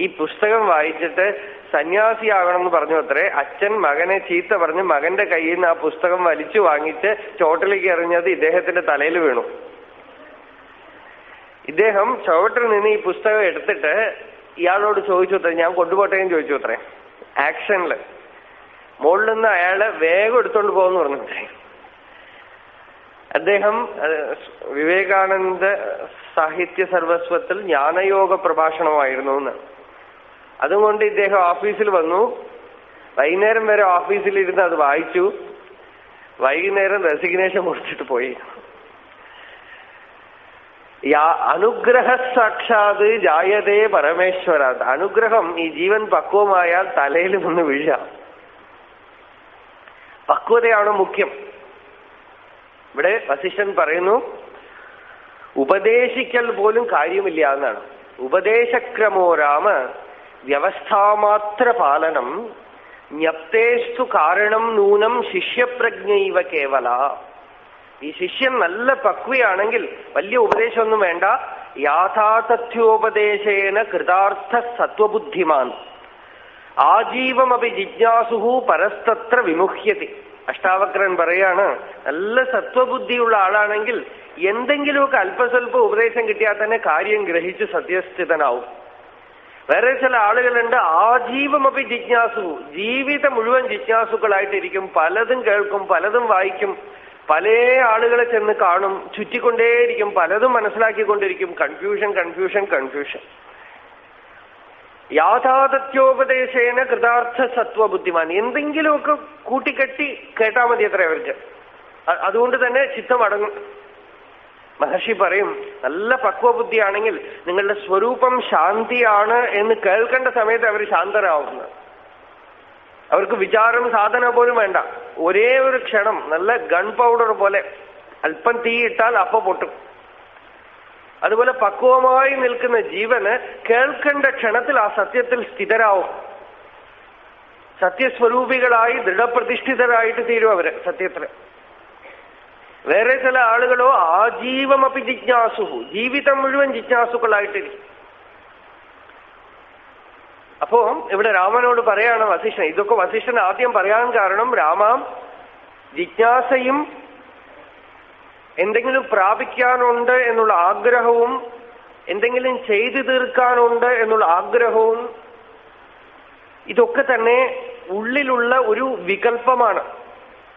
ഈ പുസ്തകം വായിച്ചിട്ട് സന്യാസിയാകണമെന്ന് പറഞ്ഞു അത്രേ. അച്ഛൻ മകനെ ചീത്ത പറഞ്ഞ് മകന്റെ കയ്യിൽ നിന്ന് ആ പുസ്തകം വലിച്ചു വാങ്ങിച്ച് ചോട്ടിലേക്ക് എറിഞ്ഞത് ഇദ്ദേഹത്തിന്റെ തലയിൽ വീണു. ഇദ്ദേഹം ചുവട്ടിൽ നിന്ന് ഈ പുസ്തകം എടുത്തിട്ട് ഇയാളോട് ചോദിച്ചു അത്രേ, ഞാൻ കൊണ്ടുപോട്ടേന്ന് ചോദിച്ചു അത്രേ. ആക്ഷനില് മുകളിൽ നിന്ന് അയാള് വേഗം എടുത്തോണ്ട് പോകുമെന്ന് പറഞ്ഞു. അദ്ദേഹം വിവേകാനന്ദ സാഹിത്യ സർവസ്വത്തിൽ ജ്ഞാനയോഗ പ്രഭാഷണമായിരുന്നു എന്ന്. അതുകൊണ്ട് ഇദ്ദേഹം ഓഫീസിൽ വന്നു. വൈകുന്നേരം വരെ ഓഫീസിലിരുന്ന് അത് വായിച്ചു. വൈകുന്നേരം റെസിഗ്നേഷൻ കൊടുത്തിട്ട് പോയി. അനുഗ്രഹ സാക്ഷാത് ജായതേ പരമേശ്വരാത്. അനുഗ്രഹം ഈ ജീവൻ പക്വമായാൽ തലയിൽ നിന്ന് വീഴാം. പക്വതയാണ് മുഖ്യം. ഇവിടെ വസിഷ്ഠൻ പറയുന്നു, ഉപദേശിക്കൽ പോലും കാര്യമില്ല എന്നാണ്. ഉപദേശക്രമോ രാമ വ്യവസ്ഥാമാത്ര പാലനം ജ്ഞപ്തേസ്തു കാരണം നൂനം ശിഷ്യപ്രജ്ഞൈവ കേവല. ഈ ശിഷ്യൻ നല്ല പക്വയാണെങ്കിൽ വലിയ ഉപദേശമൊന്നും വേണ്ട. യാഥാതഥ്യോപദേശേന കൃതാർത്ഥ സത്വബുദ്ധിമാൻ ആജീവമപി ജിജ്ഞാസുഹു പരസ്തത്ര വിമുഹ്യതി. അഷ്ടാവക്രൻ പറയാണ്, നല്ല സത്വബുദ്ധിയുള്ള ആളാണെങ്കിൽ എന്തെങ്കിലുമൊക്കെ അല്പസ്വല്പ ഉപദേശം കിട്ടിയാൽ തന്നെ കാര്യം ഗ്രഹിച്ച് സത്യസ്ഥിതനാവും. വേറെ ചില ആളുകളുണ്ട്, ആജീവമപി ജിജ്ഞാസു, ജീവിതം മുഴുവൻ ജിജ്ഞാസുക്കളായിട്ടിരിക്കും. പലതും കേൾക്കും, പലതും വായിക്കും, പല ആളുകളെ ചെന്ന് കാണും, ചുറ്റിക്കൊണ്ടേയിരിക്കും, പലതും മനസ്സിലാക്കിക്കൊണ്ടിരിക്കും. Confusion confusion confusion. യാഥാതഥ്യോപദേശേന കൃതാർത്ഥ സത്വബുദ്ധിമാൻ. എന്തെങ്കിലുമൊക്കെ കൂട്ടിക്കെട്ടി കേട്ടാ മതി അത്ര അവർക്ക്. അതുകൊണ്ട് തന്നെ ചിത്തം അടങ്ങും. മഹർഷി പറയും, നല്ല പക്വബുദ്ധിയാണെങ്കിൽ നിങ്ങളുടെ സ്വരൂപം ശാന്തിയാണ് എന്ന് കേൾക്കേണ്ട സമയത്ത് അവർ ശാന്തരാവുന്നത്. അവർക്ക് വിചാരം സാധന പോലും വേണ്ട. ഒരേ ഒരു ക്ഷണം നല്ല ഗൺ പൗഡർ പോലെ അല്പം തീയിട്ടാൽ അപ്പ പൊട്ടും. അതുപോലെ പക്വമായി നിൽക്കുന്ന ജീവന് കേൾക്കേണ്ട ക്ഷണത്തിൽ ആ സത്യത്തിൽ സ്ഥിതരാവും. സത്യസ്വരൂപികളായി ദൃഢപ്രതിഷ്ഠിതരായിട്ട് തീരും അവര് സത്യത്തിൽ. വേറെ ചില ആളുകളോ ആജീവമപി ജിജ്ഞാസു, ജീവിതം മുഴുവൻ ജിജ്ഞാസുക്കളായിട്ടിരിക്കും. അപ്പോ ഇവിടെ രാമനോട് പറയാണ് വസിഷ്ഠൻ. ഇതൊക്കെ വസിഷ്ഠൻ ആദ്യം പറയാൻ കാരണം, രാമ, ജിജ്ഞാസയും എന്തെങ്കിലും പ്രാപിക്കാനുണ്ട് എന്നുള്ള ആഗ്രഹവും എന്തെങ്കിലും ചെയ്തു തീർക്കാനുണ്ട് എന്നുള്ള ആഗ്രഹവും ഇതൊക്കെ തന്നെ ഉള്ളിലുള്ള ഒരു വികല്പമാണ്,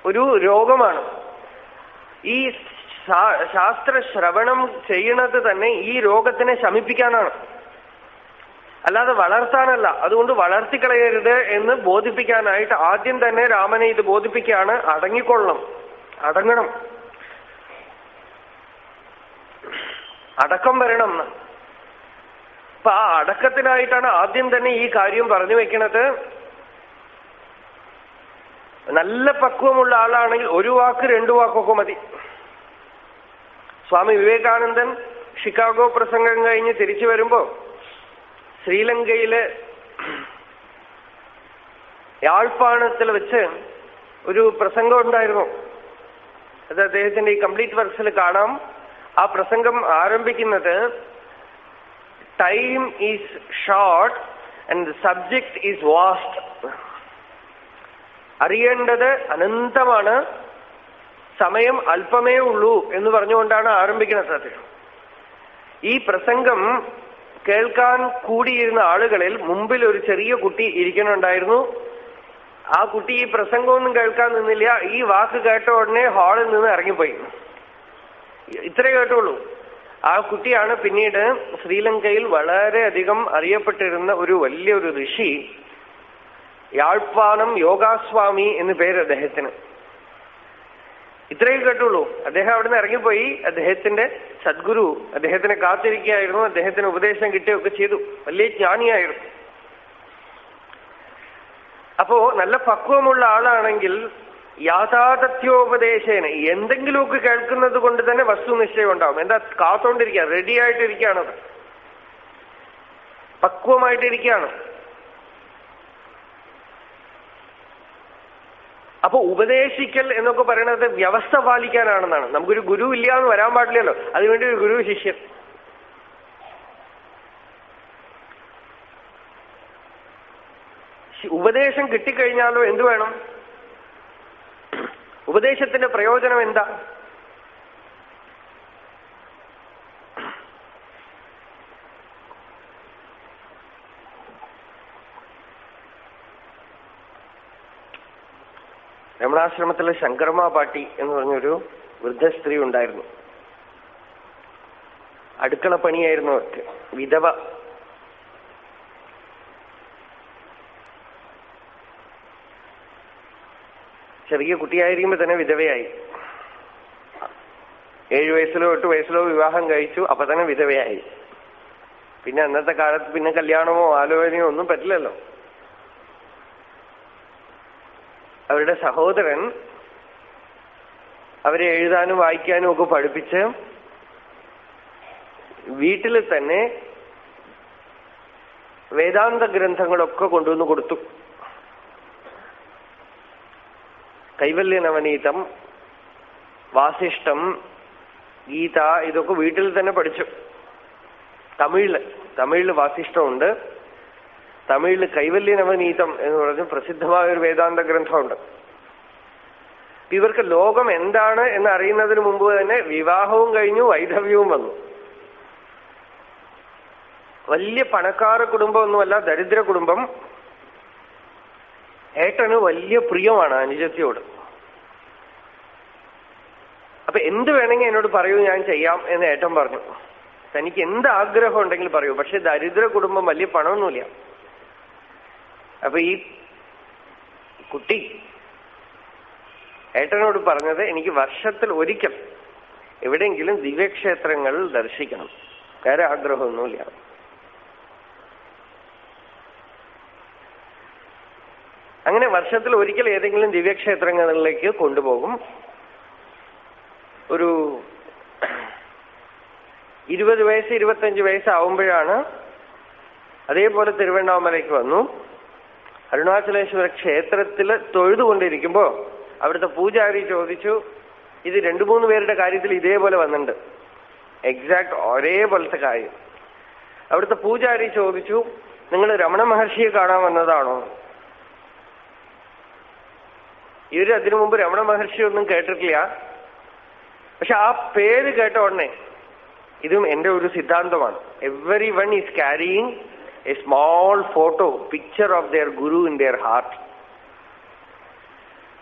ഒരു രോഗമാണ്. ഈ ശാസ്ത്ര ശ്രവണം ചെയ്യണത് തന്നെ ഈ രോഗത്തിനെ ശമിപ്പിക്കാനാണ്, അല്ലാതെ വളർത്താനല്ല. അതുകൊണ്ട് വളർത്തിക്കളയരുത് എന്ന് ബോധിപ്പിക്കാനായിട്ട് ആദ്യം തന്നെ രാമനെ ഇത് ബോധിപ്പിക്കുകയാണ്. അടങ്ങിക്കൊള്ളണം, അടങ്ങണം, അടക്കം വരണം എന്ന്. അപ്പൊ ആ അടക്കത്തിനായിട്ടാണ് ആദ്യം തന്നെ ഈ കാര്യം പറഞ്ഞു വെക്കുന്നത്. നല്ല പക്വമുള്ള ആളാണെങ്കിൽ ഒരു വാക്ക് 2 വാക്കൊക്കെ മതി. സ്വാമി വിവേകാനന്ദൻ ഷിക്കാഗോ പ്രസംഗം കഴിഞ്ഞ് തിരിച്ചു വരുമ്പോ ശ്രീലങ്കയില് യാழ்പ്പാണത്തിൽ വെച്ച് ഒരു പ്രസംഗം ഉണ്ടായിരുന്നു. അത് അദ്ദേഹത്തിന്റെ ഈ കംപ്ലീറ്റ് വർക്സിൽ കാണാം. ആ പ്രസംഗം ആരംഭിക്കുന്നത് time is short and the subject is vast. അറിയേണ്ടത് അനന്തമാണ്, സമയം അല്പമേ ഉള്ളൂ എന്ന് പറഞ്ഞുകൊണ്ടാണ് ആരംഭിക്കുന്നത് സത്യം. ഈ പ്രസംഗം കേൾക്കാൻ കൂടിയിരുന്ന ആളുകളിൽ മുമ്പിൽ ഒരു ചെറിയ കുട്ടി ഇരിക്കുന്നുണ്ടായിരുന്നു. ആ കുട്ടി ഈ പ്രസംഗമൊന്നും കേൾക്കാൻ നിന്നില്ല. ഈ വാക്ക് കേട്ട ഉടനെ ഹാളിൽ നിന്ന് ഇറങ്ങിപ്പോയി. ഇത്രേ കേട്ടുള്ളൂ. ആ കുട്ടിയാണ് പിന്നീട് ശ്രീലങ്കയിൽ വളരെയധികം അറിയപ്പെട്ടിരുന്ന ഒരു വലിയൊരു ഋഷി, യാഴ്പ്പാണം യോഗാസ്വാമി എന്ന് പേര് അദ്ദേഹത്തിന്. ഇത്രയും കേട്ടുള്ളൂ. അദ്ദേഹം അവിടുന്ന് ഇറങ്ങിപ്പോയി. അദ്ദേഹത്തിന്റെ സദ്ഗുരു അദ്ദേഹത്തിനെ കാത്തിരിക്കുകയായിരുന്നു. അദ്ദേഹത്തിന് ഉപദേശം കിട്ടുകയൊക്കെ ചെയ്തു. വലിയ ജ്ഞാനിയായിരുന്നു. അപ്പോ നല്ല പക്വമുള്ള ആളാണെങ്കിൽ യാഥാർത്ഥ്യോപദേശേന എന്തെങ്കിലുമൊക്കെ കേൾക്കുന്നത് കൊണ്ട് തന്നെ വസ്തുനിശ്ചയം ഉണ്ടാവും. എന്താ കാത്തോണ്ടിരിക്കുക, റെഡി ആയിട്ടിരിക്കുകയാണത്, പക്വമായിട്ടിരിക്കുകയാണ്. അപ്പൊ ഉപദേശിക്കൽ എന്നൊക്കെ പറയുന്നത് വ്യവസ്ഥ പാലിക്കാനാണെന്നാണ്. നമുക്കൊരു ഗുരു ഇല്ല എന്ന് വരാൻ പാടില്ലല്ലോ. അതിനുവേണ്ടി ഒരു ഗുരു ശിഷ്യൻ. ഉപദേശം കിട്ടിക്കഴിഞ്ഞാലോ എന്തു വേണം? ഉപദേശത്തിന്റെ പ്രയോജനം എന്താ? രമണാശ്രമത്തിലെ ശങ്കർമ്മ പാട്ടി എന്ന് പറഞ്ഞൊരു വൃദ്ധ സ്ത്രീ ഉണ്ടായിരുന്നു. അടുക്കള പണിയായിരുന്നു അവർക്ക്. വിധവ. ചെറിയ കുട്ടിയായിരിക്കുമ്പോ തന്നെ വിധവയായി. 7 വയസ്സിലോ 8 വയസ്സിലോ വിവാഹം കഴിച്ചു. അപ്പൊ തന്നെ വിധവയായി. പിന്നെ അന്നത്തെ കാലത്ത് പിന്നെ കല്യാണമോ ആലോചനയോ ഒന്നും പറ്റില്ലല്ലോ. അവരുടെ സഹോദരൻ അവരെ എഴുതാനും വായിക്കാനും ഒക്കെ പഠിപ്പിച്ച് വീട്ടിൽ തന്നെ വേദാന്ത ഗ്രന്ഥങ്ങളൊക്കെ കൊണ്ടുവന്ന് കൊടുത്തു. കൈവല്യ നവനീതം, വാസിഷ്ഠം, ഗീത ഇതൊക്കെ വീട്ടിൽ തന്നെ പഠിച്ചു. തമിഴില് വാസിഷ്ഠമുണ്ട്, തമിഴില് കൈവല്യ നവനീതം എന്ന് പറഞ്ഞ് പ്രസിദ്ധമായ ഒരു വേദാന്ത ഗ്രന്ഥമുണ്ട്. ഇവർക്ക് ലോകം എന്താണ് എന്ന് അറിയുന്നതിന് മുമ്പ് തന്നെ വിവാഹവും കഴിഞ്ഞു, വൈധവ്യവും വന്നു. വലിയ പണക്കാര കുടുംബമൊന്നുമല്ല, ദരിദ്ര കുടുംബം. ഏട്ടന് വലിയ പ്രിയമാണ് അനുജത്തിയോട്. അപ്പൊ എന്ത് വേണമെങ്കിൽ എന്നോട് പറയൂ, ഞാൻ ചെയ്യാം എന്ന് ഏട്ടൻ പറഞ്ഞു. തനിക്ക് എന്ത് ആഗ്രഹം ഉണ്ടെങ്കിൽ പറയൂ. പക്ഷെ ദരിദ്ര കുടുംബം, വലിയ പണമൊന്നുമില്ല. അപ്പൊ ഈ കുട്ടി ഏട്ടനോട് പറഞ്ഞത്, എനിക്ക് വർഷത്തിൽ ഒരിക്കൽ എവിടെയെങ്കിലും ദിവ്യക്ഷേത്രങ്ങൾ ദർശിക്കണം, വേറെ ആഗ്രഹമൊന്നുമില്ല. അങ്ങനെ വർഷത്തിൽ ഒരിക്കൽ ഏതെങ്കിലും ദിവ്യക്ഷേത്രങ്ങളിലേക്ക് കൊണ്ടുപോകും. ഒരു 20 വയസ്സ് 25 വയസ്സാവുമ്പോഴാണ് അതേപോലെ തിരുവണ്ണാമലയ്ക്ക് വന്നു. അരുണാചലേശ്വര ക്ഷേത്രത്തിൽ തൊഴുതുകൊണ്ടിരിക്കുമ്പോ അവിടുത്തെ പൂജാരി ചോദിച്ചു, ഇത് 2-3 പേരുടെ കാര്യത്തിൽ ഇതേപോലെ വന്നിട്ടുണ്ട്, എക്സാക്ട് ഒരേപോലത്തെ കാര്യം. അവിടുത്തെ പൂജാരി ചോദിച്ചു, നിങ്ങൾ രമണ മഹർഷിയെ കാണാൻ വന്നതാണോ? ഇവര് അതിനു മുമ്പ് രമണ മഹർഷി ഒന്നും കേട്ടിട്ടില്ല. പക്ഷെ ആ പേര് കേട്ട ഉടനെ, ഇതും എന്റെ ഒരു സിദ്ധാന്തമാണ്, every one is carrying A small photo picture of their Guru in there heart.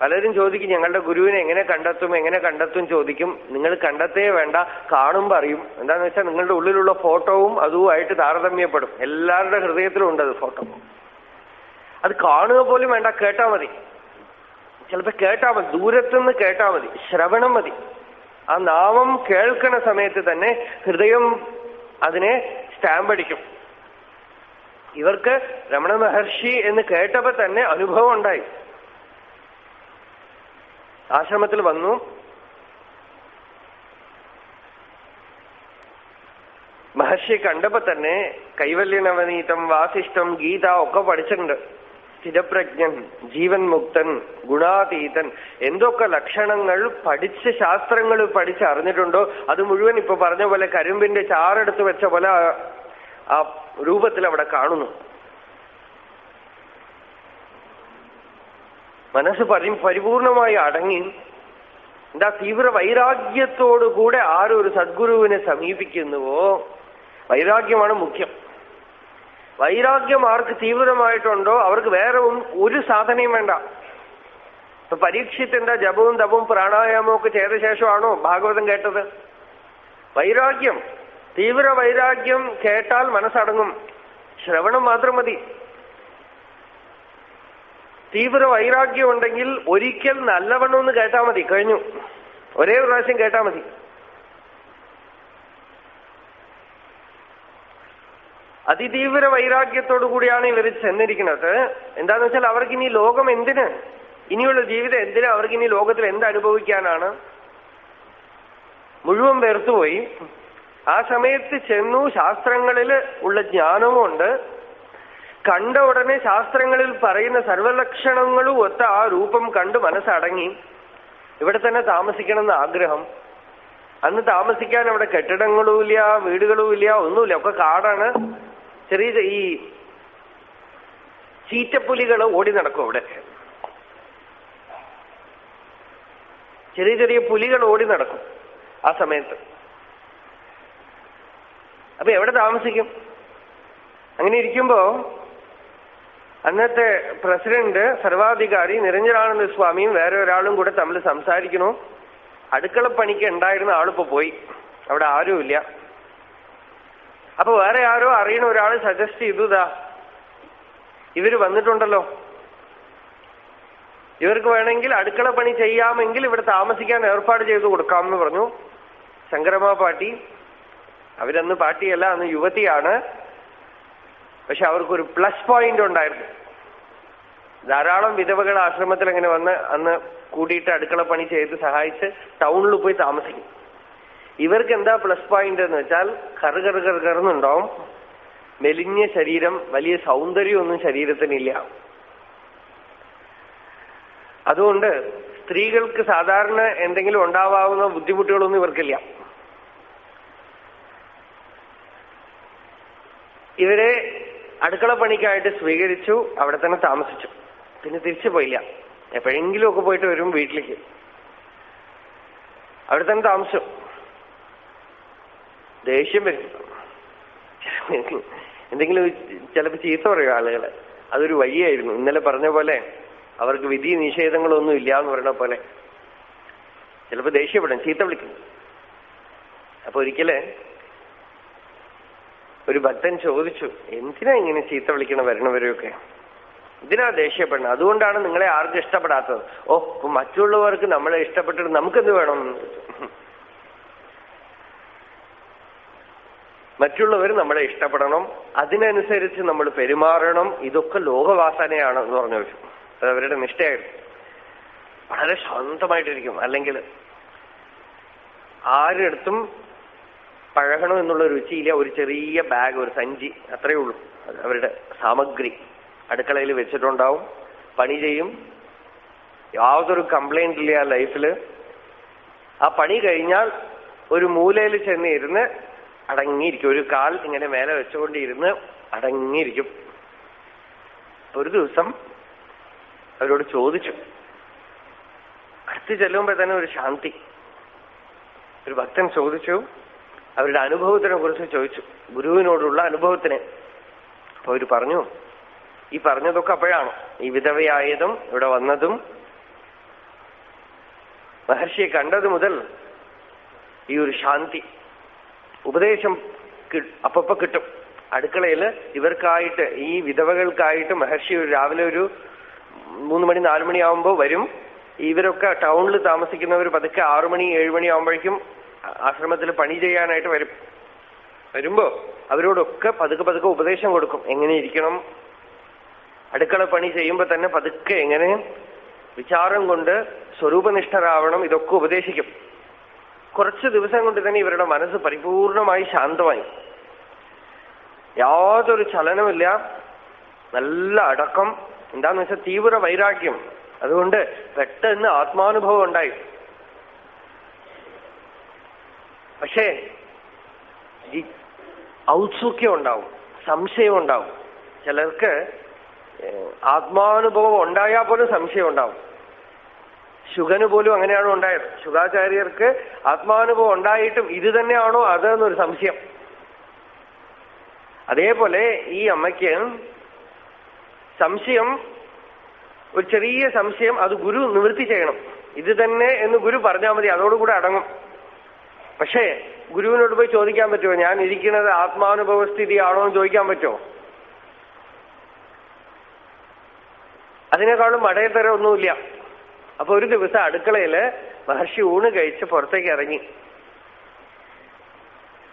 പലരും ചോദിക്കും, ഞങ്ങളുടെ ഗുരുവിനെ എങ്ങനെ കണ്ടെത്തും ചോദിക്കും. നിങ്ങൾ കണ്ടെത്തേ വേണ്ട, കാണുമ്പോ അറിയും. എന്താന്ന് വെച്ചാൽ നിങ്ങളുടെ ഉള്ളിലുള്ള ഫോട്ടോവും അതുമായിട്ട് താരതമ്യപ്പെടും. എല്ലാവരുടെ ഹൃദയത്തിലും ഉണ്ട് അത് ഫോട്ടോ. അത് കാണുക പോലും വേണ്ട, കേട്ടാ മതി. ചിലപ്പോ കേട്ടാ മതി, ദൂരത്തുനിന്ന് കേട്ടാ മതി, ശ്രവണം മതി. ആ നാമം കേൾക്കണ സമയത്ത് തന്നെ ഹൃദയം അതിനെ സ്റ്റാമ്പ് അടിക്കും. ഇവർക്ക് രമണ മഹർഷി എന്ന് കേട്ടപ്പോ തന്നെ അനുഭവം ഉണ്ടായി. ആശ്രമത്തിൽ വന്നു. മഹർഷി കണ്ടപ്പോ തന്നെ കൈവല്യ നവനീതം, വാസിഷ്ഠം, ഗീത ഒക്കെ പഠിച്ചിട്ടുണ്ട്. സ്ഥിരപ്രജ്ഞൻ, ജീവൻ മുക്തൻ, ഗുണാതീതൻ, എന്തൊക്കെ ലക്ഷണങ്ങൾ പഠിച്ച് ശാസ്ത്രങ്ങൾ പഠിച്ച് അറിഞ്ഞിട്ടുണ്ടോ അത് മുഴുവൻ ഇപ്പൊ പറഞ്ഞ പോലെ കരിമ്പിന്റെ ചാറെടുത്ത് വെച്ച പോലെ ആ രൂപത്തിൽ അവിടെ കാണുന്നു. മനസ്സ് പരിപൂർണമായി അടങ്ങി എന്താ തീവ്ര വൈരാഗ്യത്തോടുകൂടെ ആരൊരു സദ്ഗുരുവിനെ സമീപിക്കുന്നുവോ, വൈരാഗ്യമാണ് മുഖ്യം. വൈരാഗ്യം ആർക്ക് തീവ്രമായിട്ടുണ്ടോ അവർക്ക് വേറെ ഒരു സാധനയും വേണ്ട. ഇപ്പൊ പരീക്ഷിത്ത് എന്താ ജപവും തപവും പ്രാണായാമവും ഒക്കെ ചെയ്ത ശേഷമാണോ ഭാഗവതം കേട്ടത്? വൈരാഗ്യം, തീവ്ര വൈരാഗ്യം കേട്ടാൽ മനസ്സടങ്ങും. ശ്രവണം മാത്രം മതി. തീവ്ര വൈരാഗ്യം ഉണ്ടെങ്കിൽ ഒരിക്കൽ നല്ലവണ്ണം കേട്ടാൽ മതി, കഴിഞ്ഞു. ഒരേ ഒരു പ്രാവശ്യം കേട്ടാൽ മതി. അതിതീവ്ര വൈരാഗ്യത്തോടു കൂടിയാണ് ഇവർ ചെന്നിരിക്കുന്നത്. എന്താന്ന് വെച്ചാൽ അവർക്ക് ഇനി ലോകം എന്തിന്, ഇനിയുള്ള ജീവിതം എന്തിന്, അവർക്ക് ഇനി ലോകത്തിൽ എന്തനുഭവിക്കാനാണ്? മുഴുവൻ വെറുത്തുപോയി. ആ സമയത്ത് ചെന്നു, ശാസ്ത്രങ്ങളിൽ ഉള്ള ജ്ഞാനവുമുണ്ട്. കണ്ട ഉടനെ ശാസ്ത്രങ്ങളിൽ പറയുന്ന സർവലക്ഷണങ്ങളും ഒത്ത ആ രൂപം കണ്ട് മനസ്സടങ്ങി ഇവിടെ തന്നെ താമസിക്കണമെന്ന് ആഗ്രഹം. അന്ന് താമസിക്കാൻ അവിടെ കെട്ടിടങ്ങളുമില്ല, വീടുകളുമില്ല, ഒന്നുമില്ല, ഒക്കെ കാടാണ്. ചെറിയ ഈ ചീറ്റപ്പുലികൾ ഓടി നടക്കും അവിടെ. ചെറിയ ചെറിയ പുലികൾ ഓടി നടക്കും ആ സമയത്ത്. അപ്പൊ എവിടെ താമസിക്കും? അങ്ങനെ ഇരിക്കുമ്പോ അന്നത്തെ പ്രസിഡന്റ്, സർവാധികാരി നിരഞ്ജനാനന്ദ സ്വാമിയും വേറെ ഒരാളും കൂടെ തമ്മിൽ സംസാരിക്കണു. അടുക്കളപ്പണിക്ക് ഉണ്ടായിരുന്ന ആളിപ്പോ പോയി, അവിടെ ആരുമില്ല. അപ്പൊ വേറെ ആരോ അറിയണ ഒരാൾ സജസ്റ്റ് ചെയ്തുതാ, ഇവര് വന്നിട്ടുണ്ടല്ലോ, ഇവർക്ക് വേണമെങ്കിൽ അടുക്കള പണി ചെയ്യാമെങ്കിൽ ഇവിടെ താമസിക്കാൻ ഏർപ്പാട് ചെയ്തു കൊടുക്കാമെന്ന് പറഞ്ഞു. ശങ്കരമ്മ പാട്ടി, അവരന്ന് പാട്ടിയല്ല, അന്ന് യുവതിയാണ്. പക്ഷെ അവർക്കൊരു പ്ലസ് പോയിന്റ് ഉണ്ടായിരുന്നു. ധാരാളം വിധവകൾ ആശ്രമത്തിൽ അങ്ങനെ വന്ന് അന്ന് കൂടിയിട്ട് അടുക്കള പണി ചെയ്ത് സഹായിച്ച് ടൗണിൽ പോയി താമസിക്കും. ഇവർക്ക് എന്താ പ്ലസ് പോയിന്റ് എന്ന് വെച്ചാൽ കറുകറുകറുന്നുണ്ടാവും, മെലിഞ്ഞ ശരീരം, വലിയ സൗന്ദര്യമൊന്നും ശരീരത്തിനില്ല. അതുകൊണ്ട് സ്ത്രീകൾക്ക് സാധാരണ എന്തെങ്കിലും ഉണ്ടാവാവുന്ന ബുദ്ധിമുട്ടുകളൊന്നും ഇവർക്കില്ല. ഇവരെ അടുക്കള പണിക്കായിട്ട് സ്വീകരിച്ചു, അവിടെ തന്നെ താമസിച്ചു. പിന്നെ തിരിച്ചു പോയില്ല, എപ്പോഴെങ്കിലും ഒക്കെ പോയിട്ട് വരും വീട്ടിലേക്ക്. അവിടെ തന്നെ താമസിച്ചു. ദേഷ്യം വരും, എന്തെങ്കിലും ചിലപ്പോൾ ചീത്ത പറയും ആളുകളെ. അതൊരു വഴിയായിരുന്നു. ഇന്നലെ പറഞ്ഞ പോലെ അവർക്ക് വിധി നിഷേധങ്ങളൊന്നും ഇല്ല എന്ന് പറയുന്ന പോലെ ചിലപ്പോൾ ദേഷ്യപ്പെടും, ചീത്ത വിളിക്കും. അപ്പൊ ഒരിക്കല് ഒരു ഭക്തൻ ചോദിച്ചു, എന്തിനാ ഇങ്ങനെ ചീത്ത വിളിക്കണ വരണവരെയൊക്കെ, ഇതിനാ ദേഷ്യപ്പെടണം, അതുകൊണ്ടാണ് നിങ്ങളെ ആർക്കും ഇഷ്ടപ്പെടാത്തത്. ഓ, മറ്റുള്ളവർക്ക് നമ്മളെ ഇഷ്ടപ്പെട്ടിട്ട് നമുക്കെന്ത് വേണം? മറ്റുള്ളവർ നമ്മളെ ഇഷ്ടപ്പെടണം, അതിനനുസരിച്ച് നമ്മൾ പെരുമാറണം, ഇതൊക്കെ ലോകവാസനയാണ് എന്ന് പറഞ്ഞു വെച്ചു. അത് അവരുടെ നിഷ്ഠയായിരുന്നു. വളരെ ശാന്തമായിട്ടിരിക്കും. അല്ലെങ്കിൽ ആരെടുത്തും പഴകണം എന്നുള്ള രുചിയില്ല. ഒരു ചെറിയ ബാഗ്, ഒരു സഞ്ചി, അത്രയേ ഉള്ളൂ അവരുടെ സാമഗ്രി. അടുക്കളയിൽ വെച്ചിട്ടുണ്ടാവും, പണി ചെയ്യും, യാതൊരു കംപ്ലൈന്റ് ഇല്ല ലൈഫില്. ആ പണി കഴിഞ്ഞാൽ ഒരു മൂലയിൽ ചെന്ന് ഇരുന്ന് അടങ്ങിയിരിക്കും. ഒരു കാൽ ഇങ്ങനെ മേലെ വെച്ചുകൊണ്ടിരുന്ന് അടങ്ങിയിരിക്കും. ഒരു ദിവസം അവരോട് ചോദിച്ചു, അടുത്ത് ചെല്ലുമ്പോ തന്നെ ഒരു ശാന്തി. ഒരു ഭക്തൻ ചോദിച്ചു, അവരുടെ അനുഭവത്തിനെ കുറിച്ച് ചോദിച്ചു, ഗുരുവിനോടുള്ള അനുഭവത്തിനെ. അപ്പൊ അവര് പറഞ്ഞു, ഈ പറഞ്ഞതൊക്കെ അപ്പോഴാണ്, ഈ വിധവയായതും ഇവിടെ വന്നതും മഹർഷിയെ കണ്ടത് മുതൽ ഈ ഒരു ശാന്തി. ഉപദേശം അപ്പപ്പോ കിട്ടും. അടുക്കളയില് ഇവർക്കായിട്ട്, ഈ വിധവകൾക്കായിട്ട് മഹർഷി രാവിലെ ഒരു 3 മണി 4 മണി ആവുമ്പോ വരും. ഇവരൊക്കെ ടൗണിൽ താമസിക്കുന്നവർ പതുക്കെ 6 മണി 7 മണി ആവുമ്പോഴേക്കും ആശ്രമത്തിൽ പണി ചെയ്യാനായിട്ട് വരും. വരുമ്പോ അവരോടൊക്കെ പതുക്കെ പതുക്കെ ഉപദേശം കൊടുക്കും, എങ്ങനെ ഇരിക്കണം. അടുക്കള പണി ചെയ്യുമ്പോ തന്നെ പതുക്കെ എങ്ങനെ വിചാരം കൊണ്ട് സ്വരൂപനിഷ്ഠരാവണം, ഇതൊക്കെ ഉപദേശിക്കും. കുറച്ച് ദിവസം കൊണ്ട് തന്നെ ഇവരുടെ മനസ്സ് പരിപൂർണമായി ശാന്തമായി. യാതൊരു ചലനമില്ല, നല്ല അടക്കം. എന്താന്ന് വെച്ചാൽ തീവ്ര വൈരാഗ്യം. അതുകൊണ്ട് പെട്ടെന്ന് ആത്മാനുഭവം ഉണ്ടായി. പക്ഷേ ഔത്സുക്യം ഉണ്ടാവും, സംശയം ഉണ്ടാവും. ചിലർക്ക് ആത്മാനുഭവം ഉണ്ടായാൽ പോലും സംശയം ഉണ്ടാവും. ശുഗന് പോലും അങ്ങനെയാണോ ഉണ്ടായത്? ശുഗാചാര്യർക്ക് ആത്മാനുഭവം ഉണ്ടായിട്ടും ഇത് തന്നെയാണോ അതെന്നൊരു സംശയം. അതേപോലെ ഈ അമ്മയ്ക്ക് സംശയം, ഒരു ചെറിയ സംശയം, അത് ഗുരു നിവൃത്തി ചെയ്യണം. ഇത് തന്നെ എന്ന് ഗുരു പറഞ്ഞാൽ മതി, അതോടുകൂടെ അടങ്ങും. പക്ഷേ ഗുരുവിനോട് പോയി ചോദിക്കാൻ പറ്റുമോ, ഞാൻ ഇരിക്കുന്നത് ആത്മാനുഭവ സ്ഥിതിയാണോ എന്ന് ചോദിക്കാൻ പറ്റുമോ? അതിനേക്കാളും മടയത്തരം ഒന്നുമില്ല. അപ്പൊ ഒരു ദിവസം അടുക്കളയില് മഹർഷി ഊണ് കഴിച്ച് പുറത്തേക്ക് ഇറങ്ങി.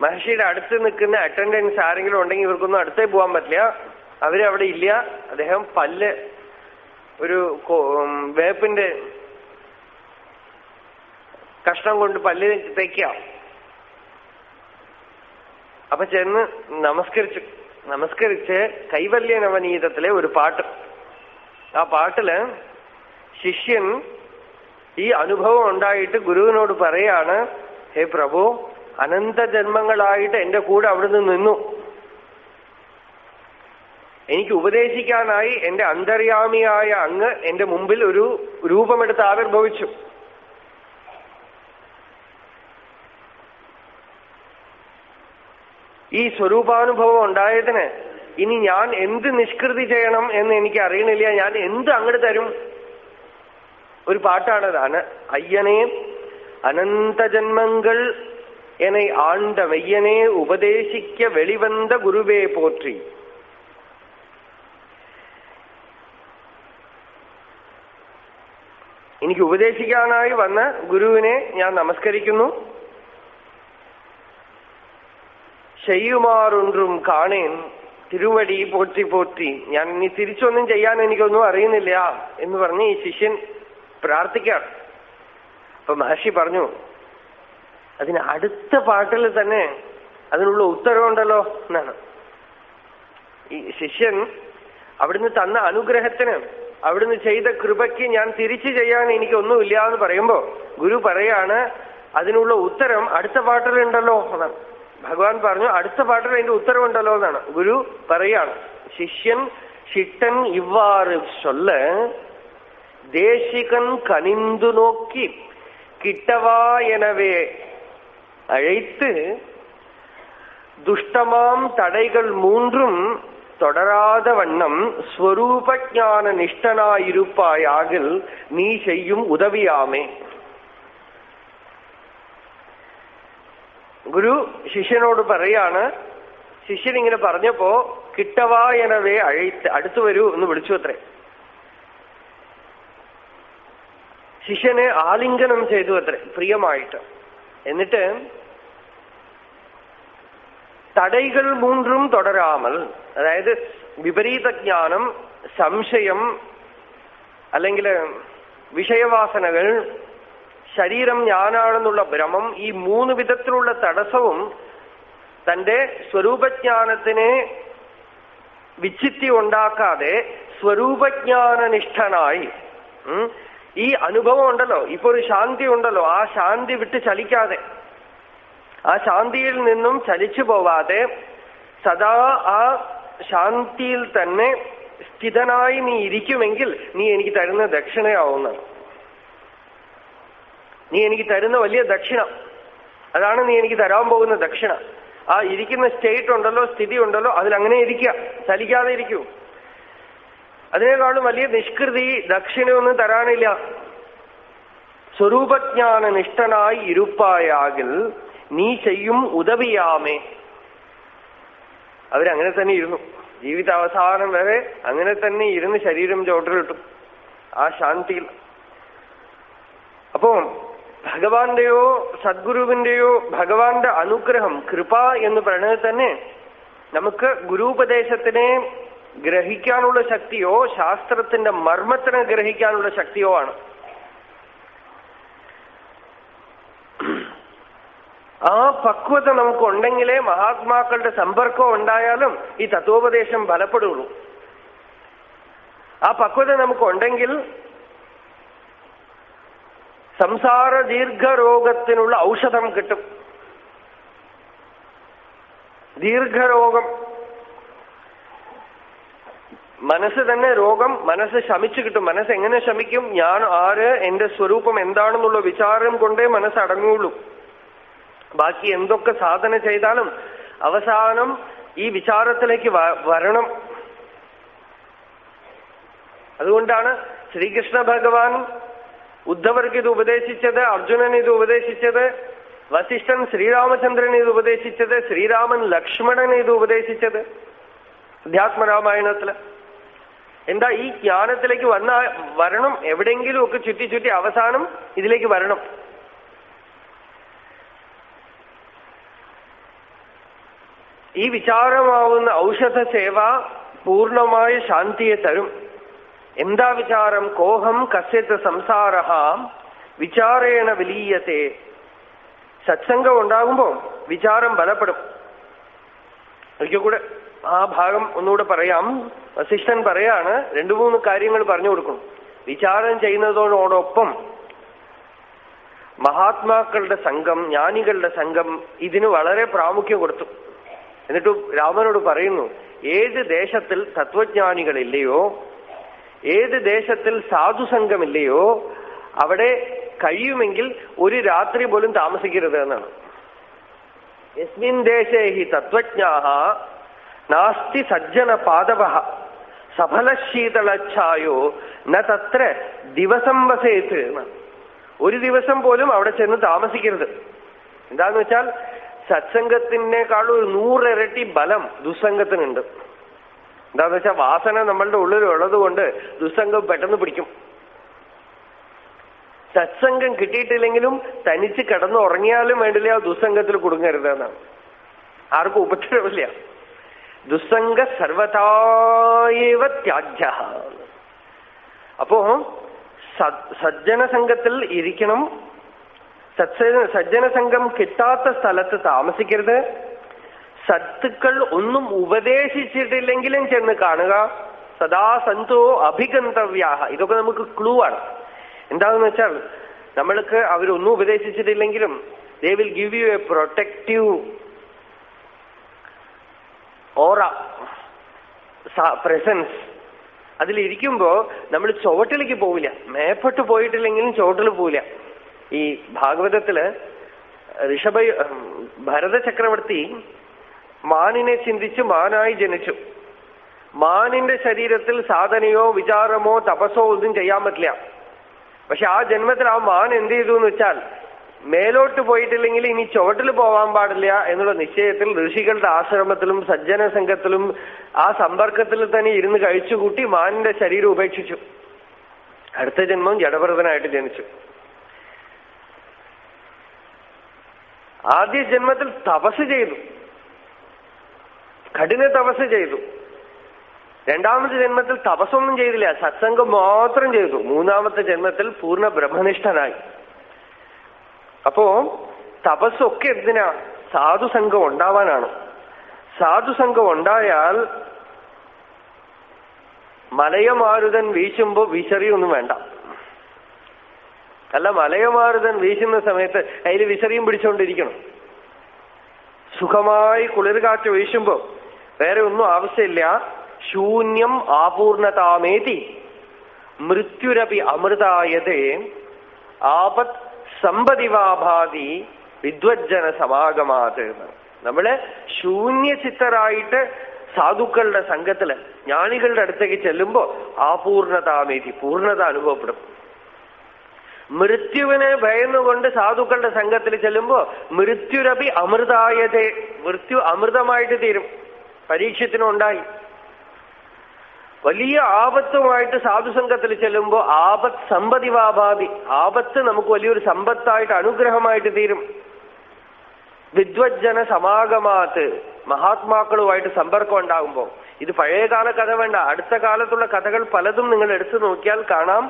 മഹർഷിയുടെ അടുത്ത് നിൽക്കുന്ന അറ്റൻഡൻസ് ആരെങ്കിലും ഉണ്ടെങ്കിൽ ഇവർക്കൊന്നും അടുത്തേ പോകാൻ പറ്റില്ല, അവരവിടെ ഇല്ല. അദ്ദേഹം പല്ല് ഒരു വേപ്പിന്റെ കഷ്ണം കൊണ്ട് പല്ല് തേക്കുക. അപ്പൊ ചെന്ന് നമസ്കരിച്ച് കൈവല്യ നവനീതത്തിലെ ഒരു പാട്ട്, ആ പാട്ടില് ശിഷ്യൻ ഈ അനുഭവം ഉണ്ടായിട്ട് ഗുരുവിനോട് പറയാണ്, ഹേ പ്രഭു, അനന്ത ജന്മങ്ങളായിട്ട് എന്റെ കൂടെ അവിടുന്ന് നിന്നു. എനിക്ക് ഉപദേശിക്കാനായി എന്റെ അന്തര്യാമിയായ അങ്ങ് എന്റെ മുമ്പിൽ ഒരു രൂപമെടുത്ത് ആവിർഭവിച്ചു. ഈ സ്വരൂപാനുഭവം ഉണ്ടായതിന് ഇനി ഞാൻ എന്ത് നിഷ്കൃതി ചെയ്യണം എന്ന് എനിക്ക് അറിയണില്ല, ഞാൻ എന്ത് അങ്ങോട്ട് തരും? ഒരു പാട്ടാണതാണ്. അയ്യനെ അനന്ത ജന്മങ്ങൾ എന്നെ ആണ്ട മെയ്യനെ ഉപദേശിക്ക വെളിവந்த ഗുരുവേ പോற்றி. എനിക്ക് ഉപദേശിക്കാനായി വന്ന ഗുരുവിനെ ഞാൻ നമസ്കരിക്കുന്നു. ചെയ്യുമാറൊന്നും കാണേൻ തിരുവടി പോറ്റി പോറ്റി. ഞാൻ ഇനി തിരിച്ചൊന്നും ചെയ്യാൻ എനിക്കൊന്നും അറിയുന്നില്ല എന്ന് പറഞ്ഞ് ഈ ശിഷ്യൻ പ്രാർത്ഥിക്കാണ്. അപ്പൊ മഹർഷി പറഞ്ഞു, അതിന് അടുത്ത പാട്ടിൽ തന്നെ അതിനുള്ള ഉത്തരവുണ്ടല്ലോ എന്നാണ്. ഈ ശിഷ്യൻ അവിടുന്ന് തന്ന അനുഗ്രഹത്തിന്, അവിടുന്ന് ചെയ്ത കൃപയ്ക്ക് ഞാൻ തിരിച്ചു ചെയ്യാൻ എനിക്കൊന്നുമില്ല എന്ന് പറയുമ്പോ ഗുരു പറയാണ്, അതിനുള്ള ഉത്തരം അടുത്ത പാട്ടിലുണ്ടല്ലോ എന്നാണ്. ഭഗവാൻ പറഞ്ഞു, അടുത്ത പാട്ടിൽ അതിന്റെ ഉത്തരവുണ്ടല്ലോ എന്നാണ്. ഗുരു പറയാണ്, ശിഷ്യൻ ഷിട്ടൻ ഇவ்வாறு சொல்ல தேசிகன் கனிந்து நோக்கி கிட்டவா எனவே அழைத்து துஷ்டமாம் தடைகள் மூன்றும் தொடராத வண்ணம் ஸ்வரூப ஞான நிஷ்டனாயிருப்பாயாகில் நீ செய்யும் உதவியாமே. ഗുരു ശിഷ്യനോട് പറയാണ്, ശിഷ്യൻ ഇങ്ങനെ പറഞ്ഞപ്പോ കിട്ടവാ എനവേ അടുത്തു വരൂ എന്ന് വിളിച്ചു അത്രേ. ശിഷ്യനെ ആലിംഗനം ചെയ്തു അത്രേ പ്രിയമായിട്ട്. എന്നിട്ട് തടൈകൾ മൂന്നും തുടരാമൽ, അതായത് വിപരീത ജ്ഞാനം, സംശയം, അല്ലെങ്കിൽ വിഷയവാസനകൾ, ശരീരം ഞാനാണെന്നുള്ള ഭ്രമം, ഈ മൂന്ന് വിധത്തിലുള്ള തടസ്സവും തന്റെ സ്വരൂപജ്ഞാനത്തിനെ വിച്ഛിത്തി ഉണ്ടാക്കാതെ സ്വരൂപജ്ഞാനനിഷ്ഠനായി, ഈ അനുഭവം ഉണ്ടല്ലോ, ഇപ്പൊ ഒരു ശാന്തി ഉണ്ടല്ലോ, ആ ശാന്തി വിട്ട് ചലിക്കാതെ, ആ ശാന്തിയിൽ നിന്നും ചലിച്ചു പോവാതെ സദാ ആ ശാന്തിയിൽ തന്നെ സ്ഥിതനായി നീ ഇരിക്കുമെങ്കിൽ നീ എനിക്ക് തരുന്ന ദക്ഷിണയാവുന്നതാണ്. നീ എനിക്ക് തരുന്ന വലിയ ദക്ഷിണ അതാണ്, നീ എനിക്ക് തരാൻ പോകുന്ന ദക്ഷിണ. ആ ഇരിക്കുന്ന സ്റ്റേറ്റ് ഉണ്ടല്ലോ, സ്ഥിതി ഉണ്ടല്ലോ, അതിലങ്ങനെ ഇരിക്കുക, ചലിക്കാതെ ഇരിക്കൂ. അതിനേക്കാളും വലിയ നിഷ്കൃതി ദക്ഷിണയൊന്നും തരാനില്ല. സ്വരൂപജ്ഞാന നിഷ്ഠനായി ഇരുപ്പായാകിൽ നീ ചെയ്യും ഉദവിയാമേ. അവരങ്ങനെ തന്നെ ഇരുന്നു, ജീവിതാവസാനം വരെ അങ്ങനെ തന്നെ ഇരുന്ന് ശരീരം ചോട്ടിലിട്ടു ആ ശാന്തിയിൽ. അപ്പോ ഭഗവാന്റെയോ സദ്ഗുരുവിന്റെയോ ഭഗവാന്റെ അനുഗ്രഹം, കൃപ എന്ന് പറയുന്നത് തന്നെ നമുക്ക് ഗുരുപദേശത്തിനെ ഗ്രഹിക്കാനുള്ള ശക്തിയോ ശാസ്ത്രത്തിന്റെ മർമ്മത്തിനെ ഗ്രഹിക്കാനുള്ള ശക്തിയോ ആണ്. ആ പക്വത നമുക്കുണ്ടെങ്കിലേ മഹാത്മാക്കളുടെ സമ്പർക്കം ഉണ്ടായാലും ഈ തത്വോപദേശം ഫലപ്പെടുള്ളൂ. ആ പക്വത നമുക്കുണ്ടെങ്കിൽ സംസാര ദീർഘരോഗത്തിനുള്ള ഔഷധം കിട്ടും. ദീർഘരോഗം. മനസ്സ് തന്നെ രോഗം. മനസ്സ് ശമിച്ചു കിട്ടും. മനസ്സ് എങ്ങനെ ശമിക്കും? ഞാൻ ആര്, എന്റെ സ്വരൂപം എന്താണെന്നുള്ള വിചാരം കൊണ്ടേ മനസ്സ് അടങ്ങുള്ളൂ. ബാക്കി എന്തൊക്കെ സാധന ചെയ്താലും അവസാനം ഈ വിചാരത്തിലേക്ക് വരണം. അതുകൊണ്ടാണ് ശ്രീകൃഷ്ണ ഭഗവാൻ ഉദ്ധവർക്ക് ഇത് ഉപദേശിച്ചത്, അർജുനന് ഇത് ഉപദേശിച്ചത്, വസിഷ്ഠൻ ശ്രീരാമചന്ദ്രന് ഇത് ഉപദേശിച്ചത്, ശ്രീരാമൻ ലക്ഷ്മണന് ഇത് ഉപദേശിച്ചത് അധ്യാത്മരാമായണത്തില്. എന്താ? ഈ ജ്ഞാനത്തിലേക്ക് വരണം. എവിടെയെങ്കിലും ഒക്കെ ചുറ്റി ചുറ്റി അവസാനം ഇതിലേക്ക് വരണം. ഈ വിചാരമാവുന്ന ഔഷധ സേവ പൂർണ്ണമായ ശാന്തിയെ തരും. എന്താ വിചാരം? കോഹം കസ്യത്ത് സംസാരഃ വിചാരേണ വിലീയത്തെ. സത്സംഗം ഉണ്ടാകുമ്പോ വിചാരം ബലപ്പെടും. ഒരിക്കൽ കൂടെ ആ ഭാഗം ഒന്നുകൂടെ പറയാം. വസിഷ്ഠൻ പറയാണ്, 2-3 കാര്യങ്ങൾ പറഞ്ഞു കൊടുക്കണം. വിചാരം ചെയ്യുന്നതോടൊപ്പം മഹാത്മാക്കളുടെ സംഘം, ജ്ഞാനികളുടെ സംഘം ഇതിന് വളരെ പ്രാമുഖ്യം കൊടുത്തു. എന്നിട്ട് രാമനോട് പറയുന്നു, ഏത് ദേശത്തിൽ തത്വജ്ഞാനികളില്ലയോ, ഏത് ദേശത്തിൽ സാധുസംഘമില്ലയോ അവിടെ കഴിയുമെങ്കിൽ ഒരു രാത്രി പോലും താമസിക്കരുത് എന്നാണ്. യസ്മിൻ ദേശേ ഹി തത്വജ്ഞാഃ നാസ്തി സജ്ജന പാദവഃ സഫലശീതളച്ഛായോ ന തത്ര ദിവസം വസേത്. ഒരു ദിവസം പോലും അവിടെ ചെന്ന് താമസിക്കരുത്. എന്താന്ന് വെച്ചാൽ സത്സംഗത്തിനേക്കാളും 100 ഇരട്ടി ബലം ദുസ്സംഗത്തിനുണ്ട്. എന്താന്ന് വെച്ചാൽ വാസന നമ്മളുടെ ഉള്ളിൽ ഉള്ളത് കൊണ്ട് ദുസ്സംഗം പെട്ടെന്ന് പിടിക്കും. സത്സംഗം കിട്ടിയിട്ടില്ലെങ്കിലും തനിച്ച് കിടന്നു ഉറങ്ങിയാലും വേണ്ടില്ല ദുസ്സംഗത്തിൽ കുടുങ്ങരുത് എന്നാണ്. ആർക്കും ഉപദ്രവമില്ല. ദുസ്സംഗ സർവതായേവ ത്യാജ്യ. അപ്പോ സജ്ജനസംഘത്തിൽ ഇരിക്കണം. സജ്ജനസംഘം കിട്ടാത്ത സ്ഥലത്ത് താമസിക്കരുത്. സത്തുക്കൾ ഒന്നും ഉപദേശിച്ചിട്ടില്ലെങ്കിലും ചെന്ന് കാണുക. സദാ സന്തോ അഭിഗന്തവ്യാഹ. ഇതൊക്കെ നമുക്ക് ക്ലൂ ആണ്. എന്താണെന്ന് വെച്ചാൽ നമ്മൾക്ക് അവരൊന്നും ഉപദേശിച്ചിട്ടില്ലെങ്കിലും they will give you a protective aura, presence. അതിലിരിക്കുമ്പോ നമ്മൾ ചുവട്ടിലേക്ക് പോവില്ല. മേപ്പെട്ട് പോയിട്ടില്ലെങ്കിലും ചുവട്ടിൽ പോവില്ല. ഈ ഭാഗവതത്തില് ഭരത ചക്രവർത്തി മാനിനെ ചിന്തിച്ച് മാനായി ജനിച്ചു. മാനിന്റെ ശരീരത്തിൽ സാധനയോ വിചാരമോ തപസ്സോ ഒന്നും ചെയ്യാൻ പറ്റില്ല. പക്ഷെ ആ ജന്മത്തിൽ ആ മാൻ എന്ത് ചെയ്തു എന്ന് വെച്ചാൽ മേലോട്ട് പോയിട്ടില്ലെങ്കിൽ ഇനി ചുവട്ടിൽ പോവാൻ പാടില്ല എന്നുള്ള നിശ്ചയത്തിൽ ഋഷികളുടെ ആശ്രമത്തിലും സജ്ജന സംഘത്തിലും ആ സമ്പർക്കത്തിൽ തന്നെ ഇരുന്ന് കഴിച്ചുകൂട്ടി മാനിന്റെ ശരീരം ഉപേക്ഷിച്ചു. അടുത്ത ജന്മം ജഡഭരതനായിട്ട് ജനിച്ചു. ആദ്യ ജന്മത്തിൽ തപസ് ചെയ്തു, കഠിന തപസ് ചെയ്തു. രണ്ടാമത്തെ ജന്മത്തിൽ തപസ്സൊന്നും ചെയ്തില്ല, സത്സംഗം മാത്രം ചെയ്തു. മൂന്നാമത്തെ ജന്മത്തിൽ പൂർണ്ണ ബ്രഹ്മനിഷ്ഠനായി. അപ്പോ തപസ്സൊക്കെ എന്തിനാ? സാധുസംഘം ഉണ്ടാവാനാണ്. സാധുസംഘം ഉണ്ടായാൽ മലയമാരുതൻ വീശുമ്പോ വിശറിയൊന്നും വേണ്ട. അല്ല, മലയമാരുതൻ വീശുന്ന സമയത്ത് അതിൽ വിശറിയും പിടിച്ചുകൊണ്ടിരിക്കണം. സുഖമായി കുളിർകാറ്റ് വീശുമ്പോ വേറെ ഒന്നും ആവശ്യമില്ല. ശൂന്യം ആപൂർണതാമേതി മൃത്യുരപി അമൃതായതേ ആപത് സമ്പതിവാഭാതി വിദ്വജ്ജന സമാഗമാത്. നമ്മള് ശൂന്യചിത്തരായിട്ട് സാധുക്കളുടെ സംഘത്തില് ജ്ഞാനികളുടെ അടുത്തേക്ക് ചെല്ലുമ്പോ ആപൂർണതാമേതി പൂർണ്ണത അനുഭവപ്പെടും. മൃത്യുവിനെ ഭയന്നുകൊണ്ട് സാധുക്കളുടെ സംഘത്തിൽ ചെല്ലുമ്പോ മൃത്യുരപി അമൃതായതേ, മൃത്യു അമൃതമായിട്ട് തീരും. പരീക്ഷത്തിനുണ്ടായി. വലിയ ആപത്തുമായിട്ട് സാധുസംഘത്തിൽ ചെല്ലുമ്പോ ആപത് സമ്പതിവാഭാതി, ആപത്ത് നമുക്ക് വലിയൊരു സമ്പത്തായിട്ട് അനുഗ്രഹമായിട്ട് തീരും. വിദ്വജ്ജന സമാഗമാത്ത്, മഹാത്മാക്കളുമായിട്ട് സമ്പർക്കം ഉണ്ടാകുമ്പോ. ഇത് പഴയകാല കഥ വേണ്ട, അടുത്ത കാലത്തുള്ള കഥകൾ പലതും നിങ്ങൾ എടുത്തു നോക്കിയാൽ കാണാം.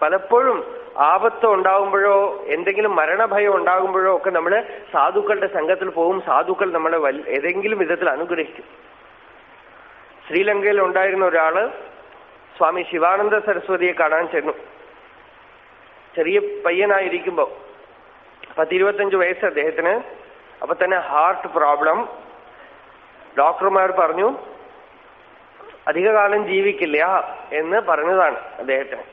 പലപ്പോഴും ആപത്ത് ഉണ്ടാകുമ്പോഴോ എന്തെങ്കിലും മരണഭയം ഉണ്ടാകുമ്പോഴോ ഒക്കെ നമ്മൾ സാധുക്കളുടെ സംഘത്തിൽ പോകും. സാധുക്കൾ നമ്മളെ ഏതെങ്കിലും വിധത്തിൽ അനുഗ്രഹിക്കും. ശ്രീലങ്കയിൽ ഉണ്ടായിരുന്ന ഒരാള് സ്വാമി ശിവാനന്ദ സരസ്വതിയെ കാണാൻ ചെന്നു. ചെറിയ പയ്യനായിരിക്കുമ്പോ 10-25 വയസ്സ് അദ്ദേഹത്തിന്. അപ്പൊ തന്നെ ഹാർട്ട് പ്രോബ്ലം. ഡോക്ടർമാർ പറഞ്ഞു അധികകാലം ജീവിക്കില്ല എന്ന് പറഞ്ഞതാണ് അദ്ദേഹത്തിന്.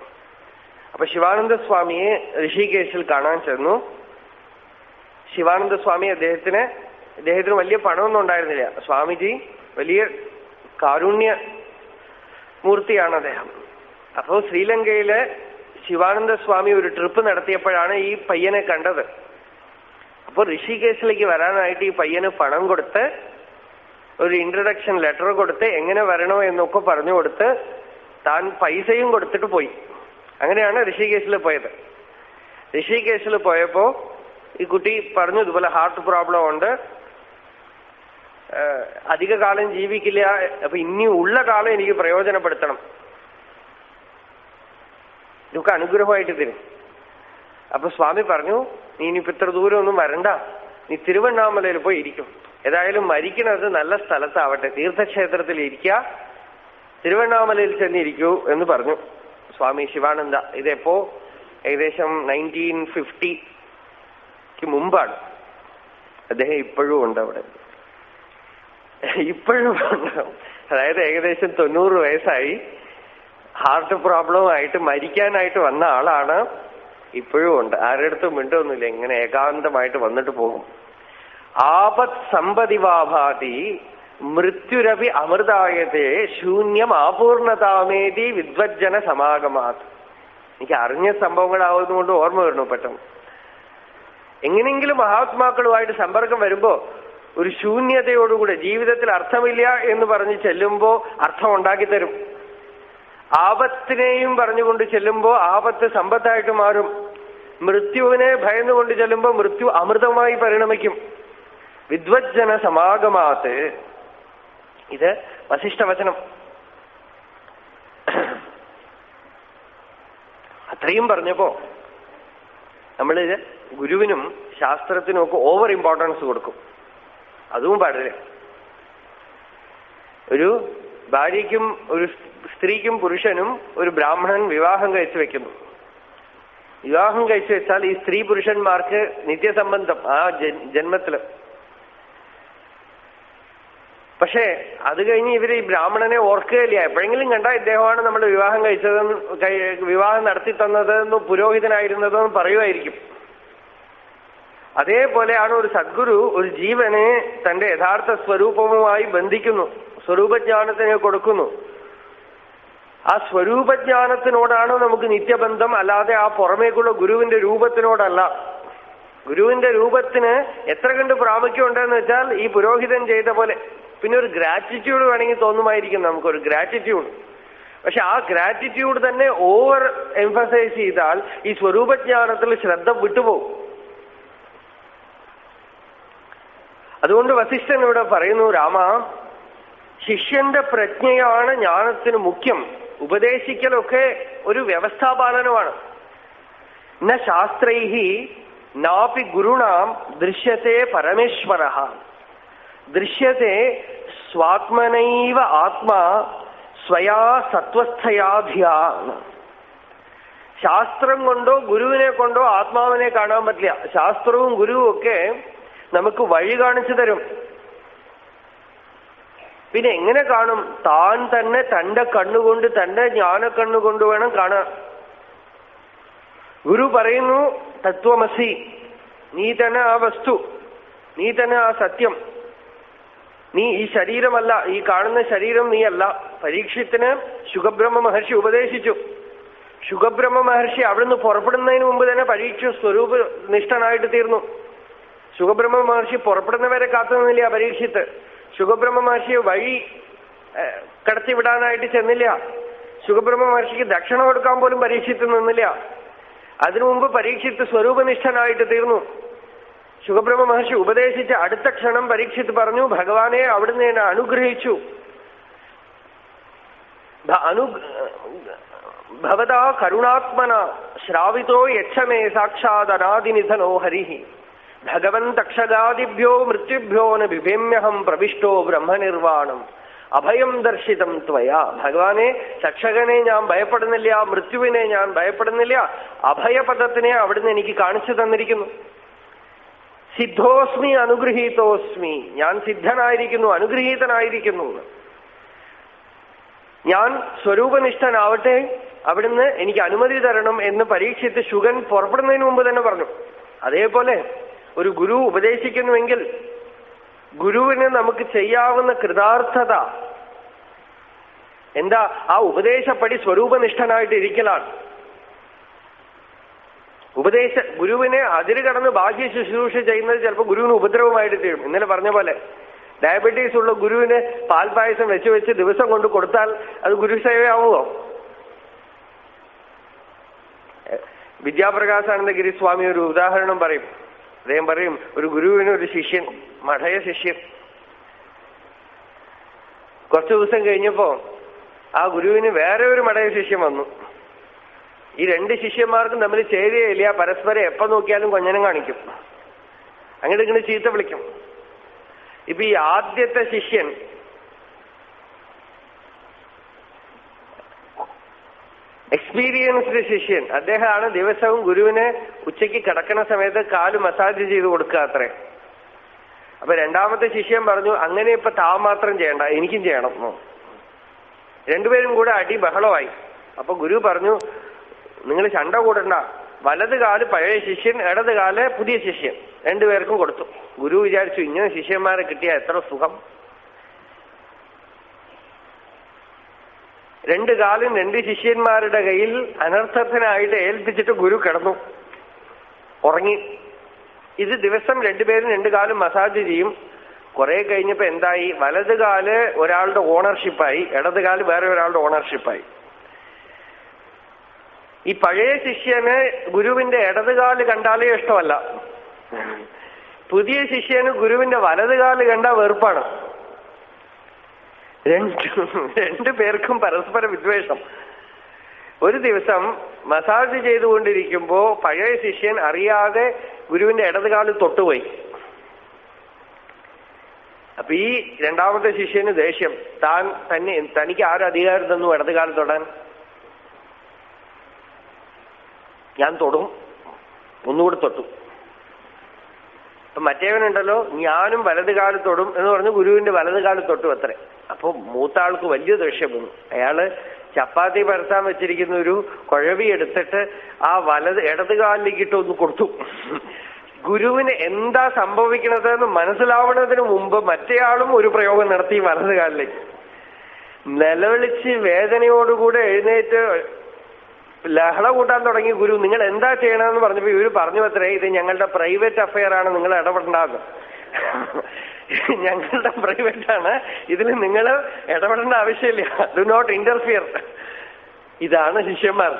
അപ്പൊ ശിവാനന്ദ സ്വാമിയെ ഋഷികേശിൽ കാണാൻ ചെന്നു. ശിവാനന്ദ സ്വാമി അദ്ദേഹത്തിന് വലിയ പണമൊന്നും ഉണ്ടായിരുന്നില്ല. സ്വാമിജി വലിയ കാരുണ്യ മൂർത്തിയാണ് അദ്ദേഹം. അപ്പോ ശ്രീലങ്കയില് ശിവാനന്ദ സ്വാമി ഒരു ട്രിപ്പ് നടത്തിയപ്പോഴാണ് ഈ പയ്യനെ കണ്ടത്. അപ്പൊ ഋഷികേശിലേക്ക് വരാനായിട്ട് ഈ പയ്യന് പണം കൊടുത്ത് ഒരു ഇൻട്രഡക്ഷൻ ലെറ്റർ കൊടുത്ത് എങ്ങനെ വരണോ എന്നൊക്കെ പറഞ്ഞു കൊടുത്ത് താൻ പൈസയും കൊടുത്തിട്ട് പോയി. അങ്ങനെയാണ് ഋഷികേശിൽ പോയത്. ഋഷികേശിൽ പോയപ്പോ ഈ കുട്ടി പറഞ്ഞു ഇതുപോലെ ഹാർട്ട് പ്രോബ്ലം ഉണ്ട്, അധികകാലം ജീവിക്കില്ല, അപ്പൊ ഇനി ഉള്ള കാലം എനിക്ക് പ്രയോജനപ്പെടുത്തണം, ഇതൊക്കെ അനുഗ്രഹമായിട്ട് തരും. അപ്പൊ സ്വാമി പറഞ്ഞു നീ ഇനിയിപ്പോ ഇത്ര ദൂരം ഒന്നും വരണ്ട, നീ തിരുവണ്ണാമലയിൽ പോയി ഇരിക്കും, ഏതായാലും മരിക്കുന്നത് നല്ല സ്ഥലത്താവട്ടെ, തീർത്ഥക്ഷേത്രത്തിൽ ഇരിക്കുക, തിരുവണ്ണാമലയിൽ ചെന്നിരിക്കൂ എന്ന് പറഞ്ഞു സ്വാമി ശിവാനന്ദ. ഇതെപ്പോ ഏകദേശം 1950 മുമ്പാണ്. അദ്ദേഹം ഇപ്പോഴും ഉണ്ട് അവിടെ, ഇപ്പോഴും ഉണ്ടാവും. അതായത് ഏകദേശം 90 വയസ്സായി, ഹാർട്ട് പ്രോബ്ലം ആയിട്ട് മരിക്കാനായിട്ട് വന്ന ആളാണ്, ഇപ്പോഴും ഉണ്ട്. ആരുടെ അടുത്തും മിണ്ടൊന്നുമില്ല, ഇങ്ങനെ ഏകാന്തമായിട്ട് വന്നിട്ട് പോകും. ആപത് സമ്പതിവാഭാതി മൃത്യുരപി അമൃതായതേ ശൂന്യം ആപൂർണതാമേതി വിദ്വജ്ജന സമാഗമാത്. എനിക്ക് അറിഞ്ഞ സംഭവങ്ങളാവുന്നതുകൊണ്ട് ഓർമ്മ വരണു പെട്ടെന്ന്. എങ്ങനെയെങ്കിലും മഹാത്മാക്കളുമായിട്ട് സമ്പർക്കം വരുമ്പോ ഒരു ശൂന്യതയോടുകൂടെ ജീവിതത്തിൽ അർത്ഥമില്ല എന്ന് പറഞ്ഞ് ചെല്ലുമ്പോ അർത്ഥം ഉണ്ടാക്കി തരും. ആപത്തിനെയും പറഞ്ഞുകൊണ്ട് ചെല്ലുമ്പോ ആപത്ത് സമ്പത്തായിട്ട് മാറും. മൃത്യുവിനെ ഭയന്നുകൊണ്ട് ചെല്ലുമ്പോ മൃത്യു അമൃതമായി പരിണമിക്കും. വിദ്വജ്ജന സമാഗമാത്ത്. ഇത് വസിഷ്ഠവചനം. അത്രയും പറഞ്ഞപ്പോ നമ്മളിത് ഗുരുവിനും ശാസ്ത്രത്തിനും ഒക്കെ ഓവർ ഇമ്പോർട്ടൻസ് കൊടുക്കും. അതും പാടില്ല. ഒരു ഭാര്യയ്ക്കും ഒരു സ്ത്രീക്കും പുരുഷനും ഒരു ബ്രാഹ്മണൻ വിവാഹം കഴിച്ചു വെക്കുന്നു. വിവാഹം കഴിച്ചു വെച്ചാൽ ഈ സ്ത്രീ പുരുഷന്മാർക്ക് നിത്യസംബന്ധം ആ ജന്മത്തില്. പക്ഷേ അത് കഴിഞ്ഞ് ഇവര് ഈ ബ്രാഹ്മണനെ ഓർക്കുകയില്ല. എപ്പോഴെങ്കിലും കണ്ടാ ഇദ്ദേഹമാണ് നമ്മൾ വിവാഹം കഴിച്ചതെന്ന്, വിവാഹം നടത്തി തന്നതെന്ന്, പുരോഹിതനായിരുന്നതെന്ന് പറയുമായിരിക്കും. അതേപോലെയാണ് ഒരു സദ്ഗുരു ഒരു ജീവനെ തന്റെ യഥാർത്ഥ സ്വരൂപവുമായി ബന്ധിക്കുന്നു, സ്വരൂപജ്ഞാനത്തിനെ കൊടുക്കുന്നു. ആ സ്വരൂപജ്ഞാനത്തിനോടാണ് നമുക്ക് നിത്യബന്ധം, അല്ലാതെ ആ പുറമേക്കുള്ള ഗുരുവിന്റെ രൂപത്തിനോടല്ല. ഗുരുവിന്റെ രൂപത്തിന് എത്ര കണ്ട് പ്രാമുഖ്യം ഉണ്ടെന്ന് വെച്ചാൽ ഈ പുരോഹിതൻ ചെയ്ത പോലെ. പിന്നെ ഒരു ഗ്രാറ്റിറ്റ്യൂഡ് വേണമെങ്കിൽ തോന്നുമായിരിക്കും നമുക്കൊരു ഗ്രാറ്റിറ്റ്യൂഡ്. പക്ഷെ ആ ഗ്രാറ്റിറ്റ്യൂഡ് തന്നെ ഓവർ എംഫസൈസ് ചെയ്താൽ ഈ സ്വരൂപജ്ഞാനത്തിൽ ശ്രദ്ധ വിട്ടുപോകും. അതുകൊണ്ട് വസിഷ്ഠൻ ഇവിടെ പറയുന്നു, രാമ, ശിഷ്യന്റെ പ്രജ്ഞയാണ് ജ്ഞാനത്തിന് മുഖ്യം. ഉപദേശിക്കലൊക്കെ ഒരു വ്യവസ്ഥാപാലനമാണ്. ന ശാസ്ത്രൈഹി നാപി ഗുരുണാം ദൃശ്യത്തെ പരമേശ്വരഃ ദൃശ്യത്തെ സ്വാത്മനൈവ ആത്മാ സ്വയാ സത്വസ്ഥയാധിയാ. ശാസ്ത്രം കൊണ്ടോ ഗുരുവിനെ കൊണ്ടോ ആത്മാവിനെ കാണാൻ പറ്റില്ല. ശാസ്ത്രവും ഗുരുവും ഒക്കെ നമുക്ക് വഴി കാണിച്ചു തരും. പിന്നെ എങ്ങനെ കാണും? താൻ തന്നെ തന്റെ കണ്ണുകൊണ്ട്, തന്റെ ജ്ഞാനക്കണ്ണുകൊണ്ട് വേണം കാണാൻ. ഗുരു പറയുന്നു, തത്വമസി, നീ തന്നെ ആ വസ്തു, നീ തന്നെ ആ സത്യം, നീ ഈ ശരീരമല്ല, ഈ കാണുന്ന ശരീരം നീ അല്ല. പരീക്ഷത്തിന് ശുഖബ്രഹ്മ മഹർഷി ഉപദേശിച്ചു. ശുഖബ്രഹ്മ മഹർഷി അവിടുന്ന് പുറപ്പെടുന്നതിന് മുമ്പ് തന്നെ പരീക്ഷ സ്വരൂപ നിഷ്ഠനായിട്ട് തീർന്നു. ശുഖബ്രഹ്മ മഹർഷി പുറപ്പെടുന്നവരെ കാത്തുനിന്നില്ല പരീക്ഷിത്ത്. ശുഖബ്രഹ്മ മഹർഷിയെ വഴി കടത്തിവിടാനായിട്ട് ചെന്നില്ല. ശുഖബ്രഹ്മ മഹർഷിക്ക് ദക്ഷിണ കൊടുക്കാൻ പോലും പരീക്ഷിത്ത് നിന്നില്ല. അതിനു മുമ്പ് പരീക്ഷിത്ത് സ്വരൂപനിഷ്ഠനായിട്ട് തീർന്നു. ശുഖബ്രഹ്മ മഹർഷി ഉപദേശിച്ച അടുത്ത ക്ഷണം പരീക്ഷിത്ത് പറഞ്ഞു, ഭഗവാനെ അവിടുന്ന് എന്നെ അനുഗ്രഹിച്ചു. ഭവതാ കരുണാത്മന ശ്രാവിതോ യച്ഛമേ സാക്ഷാത് അനാദിനിധനോ ഹരിഹി ഭഗവൻ തക്ഷകാദിഭ്യോ മൃത്യുഭ്യോ ന ബിഭേമ്യഹം പ്രവിഷ്ടോ ബ്രഹ്മനിർവാണം അഭയം ദർശിതം ത്വയാ. ഭഗവാനെ, തക്ഷകനെ ഞാൻ ഭയപ്പെടുന്നില്ല, മൃത്യുവിനെ ഞാൻ ഭയപ്പെടുന്നില്ല, അഭയപദത്തിനെ അവിടുന്ന് എനിക്ക് കാണിച്ചു തന്നിരിക്കുന്നു. സിദ്ധോസ്മി അനുഗൃഹീതോസ്മി, ഞാൻ സിദ്ധനായിരിക്കുന്നു, അനുഗൃഹീതനായിരിക്കുന്നു. ഞാൻ സ്വരൂപനിഷ്ഠനാവട്ടെ, അവിടുന്ന് എനിക്ക് അനുമതി തരണം എന്ന് പരീക്ഷിച്ച് ശുഗൻ പുറപ്പെടുന്നതിന് മുമ്പ് തന്നെ പറഞ്ഞു. അതേപോലെ ഒരു ഗുരു ഉപദേശിക്കുന്നുവെങ്കിൽ ഗുരുവിന് നമുക്ക് ചെയ്യാവുന്ന കൃതാർത്ഥത എന്താ? ആ ഉപദേശപ്പടി സ്വരൂപനിഷ്ഠനായിട്ട് ഇരിക്കലാണ്. ഗുരുവിനെ അതിര് കടന്ന് ബാഹ്യ ശുശ്രൂഷ ചെയ്യുന്നത് ചിലപ്പോൾ ഗുരുവിന് ഉപദ്രവമായിട്ട് തീരും. ഇന്നലെ പറഞ്ഞ പോലെ ഡയബറ്റീസ് ഉള്ള ഗുരുവിന് പാൽപായസം വെച്ച് ദിവസം കൊണ്ട് കൊടുത്താൽ അത് ഗുരുസേവയാവുമോ? വിദ്യാപ്രകാശാനന്ദഗിരി സ്വാമി ഒരു ഉദാഹരണം പറയും. അദ്ദേഹം പറയും, ഒരു ഗുരുവിന് ഒരു ശിഷ്യൻ, മഠയ ശിഷ്യൻ. കുറച്ചു ദിവസം കഴിഞ്ഞപ്പോ ആ ഗുരുവിന് വേറെ ഒരു മഠയ ശിഷ്യൻ വന്നു. ഈ രണ്ട് ശിഷ്യന്മാർക്കും തമ്മിൽ ചേരുകയില്ല. പരസ്പരം എപ്പോ നോക്കിയാലും കൊഞ്ഞനം കാണിക്കും, അങ്ങോട്ട് ഇങ്ങനെ ചീത്ത വിളിക്കും. ഇപ്പൊ ഈ ആദ്യത്തെ ശിഷ്യൻ എക്സ്പീരിയൻസ്ഡ് ശിഷ്യൻ, അദ്ദേഹമാണ് ദിവസവും ഗുരുവിനെ ഉച്ചയ്ക്ക് കിടക്കുന്ന സമയത്ത് കാല് മസാജ് ചെയ്ത് കൊടുക്കുക അത്രേ. അപ്പൊ രണ്ടാമത്തെ ശിഷ്യൻ പറഞ്ഞു, അങ്ങനെ ഇപ്പൊ താൻ മാത്രം ചെയ്യണ്ട, എനിക്കും ചെയ്യണം. രണ്ടുപേരും കൂടെ അടി ബഹളമായി. അപ്പൊ ഗുരു പറഞ്ഞു, നിങ്ങൾ ചണ്ട കൂടണ്ട, വലത് കാല് പഴയ ശിഷ്യൻ, ഇടത് കാല് പുതിയ ശിഷ്യൻ, രണ്ടുപേർക്കും കൊടുത്തു. ഗുരു വിചാരിച്ചു, ഇങ്ങനെ ശിഷ്യന്മാരെ കിട്ടിയ എത്ര സുഖം. രണ്ട് കാലും രണ്ട് ശിഷ്യന്മാരുടെ കയ്യിൽ അനർത്ഥത്തിനായിട്ട് ഏൽപ്പിച്ചിട്ട് ഗുരു കിടന്നു, ഉറങ്ങി. ഇത് ദിവസം രണ്ടുപേരും രണ്ടു കാലും മസാജ് ചെയ്യും. കുറെ കഴിഞ്ഞപ്പോ എന്തായി? വലത് കാല് ഒരാളുടെ ഓണർഷിപ്പായി, ഇടത് കാല് വേറെ ഒരാളുടെ ഓണർഷിപ്പായി. ഈ പഴയ ശിഷ്യന് ഗുരുവിന്റെ ഇടതുകാല് കണ്ടാലേ ഇഷ്ടമല്ല, പുതിയ ശിഷ്യന് ഗുരുവിന്റെ വലതുകാല് കണ്ടാ വെറുപ്പാണ്. രണ്ടു പേർക്കും പരസ്പര വിദ്വേഷം. ഒരു ദിവസം മസാജ് ചെയ്തുകൊണ്ടിരിക്കുമ്പോ പഴയ ശിഷ്യൻ അറിയാതെ ഗുരുവിന്റെ ഇടതുകാല് തൊട്ടുപോയി. അപ്പൊ ഈ രണ്ടാമത്തെ ശിഷ്യന് ദേഷ്യം, തനിക്ക് ആരും അധികാരം തന്നു ഇടതുകാല് തൊടാൻ? ഞാൻ തൊടും. ഒന്നുകൂടി തൊട്ടു. അപ്പൊ മറ്റേവനുണ്ടല്ലോ, ഞാനും വലതുകാല് തൊടും എന്ന് പറഞ്ഞ് ഗുരുവിന്റെ വലതുകാല് തൊട്ടു അത്രേ. അപ്പൊ മൂത്ത ആൾക്ക് വലിയ ദേഷ്യം വന്നു. അയാള് ചപ്പാത്തി പരത്താൻ വെച്ചിരിക്കുന്ന ഒരു കുഴവി എടുത്തിട്ട് ആ ഇടതുകാലിലേക്കിട്ട് ഒന്ന് കൊടുത്തു. ഗുരുവിന് എന്താ സംഭവിക്കണതെന്ന് മനസ്സിലാവുന്നതിന് മുമ്പ് മറ്റേയാളും ഒരു പ്രയോഗം നടത്തി വലതുകാലിലേക്ക്. നിലവിളിച്ച് വേദനയോടുകൂടെ എഴുന്നേറ്റ് ലഹള കൂട്ടാൻ തുടങ്ങി ഗുരു. നിങ്ങൾ എന്താ ചെയ്യണമെന്ന് പറഞ്ഞപ്പോ ഇവര് പറഞ്ഞു അത്രേ, ഇത് ഞങ്ങളുടെ പ്രൈവറ്റ് അഫയർ ആണ്, നിങ്ങൾ ഇടപെടേണ്ടത്. ഞങ്ങളുടെ പ്രൈവറ്റ് ആണ്, ഇതിൽ നിങ്ങൾ ഇടപെടേണ്ട ആവശ്യമില്ല, ഡു നോട്ട് ഇന്റർഫിയർ. ഇതാണ് ശിഷ്യന്മാർ.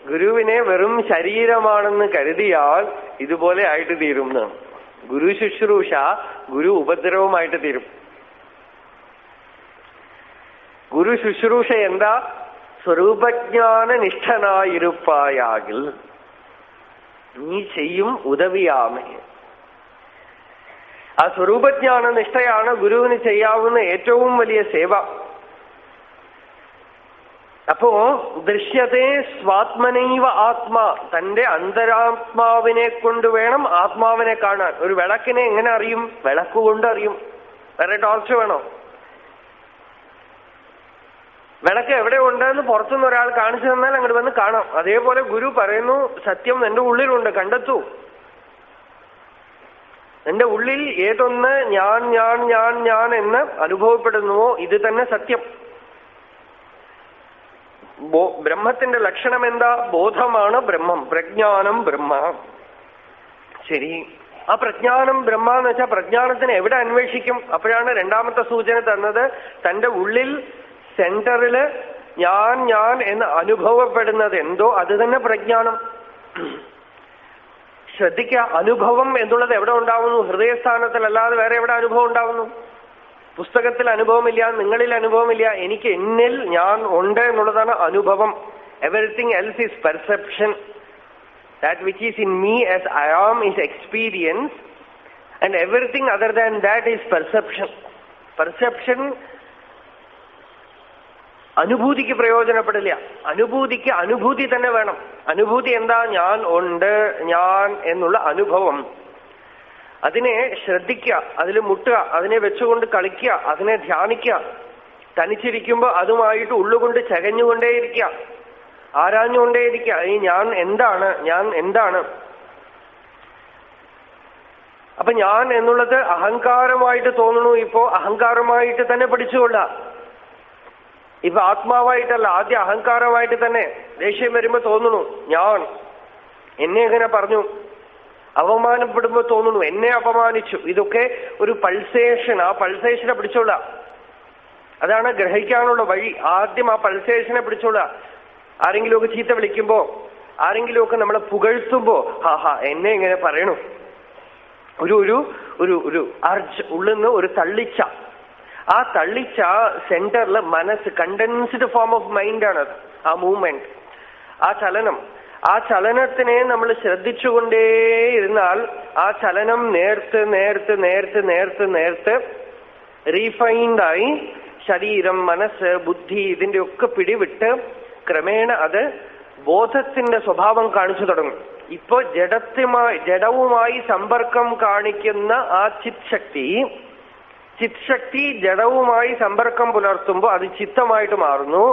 ഗുരുവിനെ വെറും ശരീരമാണെന്ന് കരുതിയാൽ ഇതുപോലെ ആയിട്ട് തീരും എന്നാണ്. ഗുരു ശുശ്രൂഷ ഗുരു ഉപദ്രവമായിട്ട് തീരും. ഗുരു ശുശ്രൂഷ എന്താ? സ്വരൂപജ്ഞാന നിഷ്ഠനായിരുപ്പായാകിൽ നീ ചെയ്യും ഉദവിയാമേ. ആ സ്വരൂപജ്ഞാന നിഷ്ഠയാണ് ഗുരുവിന് ചെയ്യാവുന്ന ഏറ്റവും വലിയ സേവ. അപ്പോ ദൃശ്യത്തെ സ്വാത്മനൈവ ആത്മാ, തന്റെ അന്തരാത്മാവിനെ കൊണ്ട് വേണം ആത്മാവിനെ കാണാൻ. ഒരു വിളക്കിനെ എങ്ങനെ അറിയും? വിളക്കുകൊണ്ട് അറിയും. വേറെ ടോർച്ച് വേണോ? വിളക്ക് എവിടെ ഉണ്ടെന്ന് പുറത്തുനിന്ന് ഒരാൾ കാണിച്ചു തന്നാൽ അങ്ങോട്ട് വന്ന് കാണാം. അതേപോലെ ഗുരു പറയുന്നു, സത്യം എന്റെ ഉള്ളിലുണ്ട്, കണ്ടെത്തൂ. എന്റെ ഉള്ളിൽ ഏതൊന്ന് ഞാൻ ഞാൻ ഞാൻ ഞാൻ എന്ന് അനുഭവപ്പെടുന്നുവോ ഇത് തന്നെ സത്യം. ബ്രഹ്മത്തിന്റെ ലക്ഷണം എന്താ? ബോധമാണ് ബ്രഹ്മം, പ്രജ്ഞാനം ബ്രഹ്മ. ശരി, ആ പ്രജ്ഞാനം ബ്രഹ്മ എന്ന് വെച്ചാൽ പ്രജ്ഞാനത്തിന് എവിടെ അന്വേഷിക്കും? അപ്പോഴാണ് രണ്ടാമത്തെ സൂചന തന്നത്, തന്റെ ഉള്ളിൽ സെന്ററില് ഞാൻ ഞാൻ എന്ന് അനുഭവപ്പെടുന്നത് എന്തോ അത് തന്നെ പ്രജ്ഞാനം. ശ്രദ്ധിക്കുക, അനുഭവം എന്നുള്ളത് എവിടെ ഉണ്ടാവുന്നു? ഹൃദയസ്ഥാനത്തിലല്ലാതെ വേറെ എവിടെ അനുഭവം ഉണ്ടാവുന്നു? പുസ്തകത്തിൽ അനുഭവമില്ല, നിങ്ങളിൽ അനുഭവമില്ല. എനിക്ക് എന്നിൽ ഞാൻ ഉണ്ട് എന്നുള്ളതാണ് അനുഭവം. Everything else is perception. That which is in me as I am is experience, and everything other than that is perception. Perception അനുഭൂതിക്ക് പ്രയോജനപ്പെടില്ല. അനുഭൂതിക്ക് അനുഭൂതി തന്നെ വേണം. അനുഭൂതി എന്താ? ഞാൻ ഉണ്ട്, ഞാൻ എന്നുള്ള അനുഭവം. അതിനെ ശ്രദ്ധിക്കുക, അതിൽ മുട്ടുക, അതിനെ വെച്ചുകൊണ്ട് കളിക്കുക, അതിനെ ധ്യാനിക്കുക. തനിച്ചിരിക്കുമ്പോ അതുമായിട്ട് ഉള്ളുകൊണ്ട് ചകഞ്ഞുകൊണ്ടേയിരിക്കുക, ആരാഞ്ഞുകൊണ്ടേയിരിക്കുക. ഈ ഞാൻ എന്താണ്, ഞാൻ എന്താണ്. അപ്പൊ ഞാൻ എന്നുള്ളത് അഹങ്കാരമായിട്ട് തോന്നണു. ഇപ്പോ അഹങ്കാരമായിട്ട് തന്നെ പഠിച്ചുകൊള്ള. ഇപ്പൊ ആത്മാവായിട്ടല്ല, ആദ്യം അഹങ്കാരമായിട്ട് തന്നെ. ദേഷ്യം വരുമ്പോ തോന്നുന്നു ഞാൻ, എന്നെ എങ്ങനെ പറഞ്ഞു. അവമാനപ്പെടുമ്പോ തോന്നുന്നു എന്നെ അപമാനിച്ചു. ഇതൊക്കെ ഒരു പൾസേഷൻ. ആ പൾസേഷനെ പിടിച്ചോള. അതാണ് ഗ്രഹിക്കാനുള്ള വഴി. ആദ്യം ആ പൾസേഷനെ പിടിച്ചോള. ആരെങ്കിലുമൊക്കെ ചീത്ത വിളിക്കുമ്പോ, ആരെങ്കിലുമൊക്കെ നമ്മളെ പുകഴ്ത്തുമ്പോ, ഹാ എന്നെ ഇങ്ങനെ പറയണു, ഒരു ഒരു ഒരു ഒരു അർജ് ഉള്ളിന്ന് ഒരു തള്ളിച്ച. ആ തള്ളിച്ച സെന്ററിൽ മനസ്സ്, കണ്ടൻസ്ഡ് ഫോം ഓഫ് മൈൻഡാണത്. ആ മൂവ്മെന്റ്, ആ ചലനം, ആ ചലനത്തിനെ നമ്മൾ ശ്രദ്ധിച്ചുകൊണ്ടേയിരുന്നാൽ ആ ചലനം നേർത്ത് നേർത്ത് നേർത്ത് നേർത്ത് നേർത്ത് റീഫൈൻഡായി ശരീരം, മനസ്സ്, ബുദ്ധി ഇതിന്റെയൊക്കെ പിടിവിട്ട് ക്രമേണ അത് ബോധത്തിന്റെ സ്വഭാവം കാണിച്ചു തുടങ്ങും. ഇപ്പൊ ജഡവുമായി സമ്പർക്കം കാണിക്കുന്ന ആ ചിത്ശക്തി ജഡവുമായി സമ്പർക്കം പുലർത്തുമ്പോ അത് ചിത്തമായിട്ട് മാറുന്നു.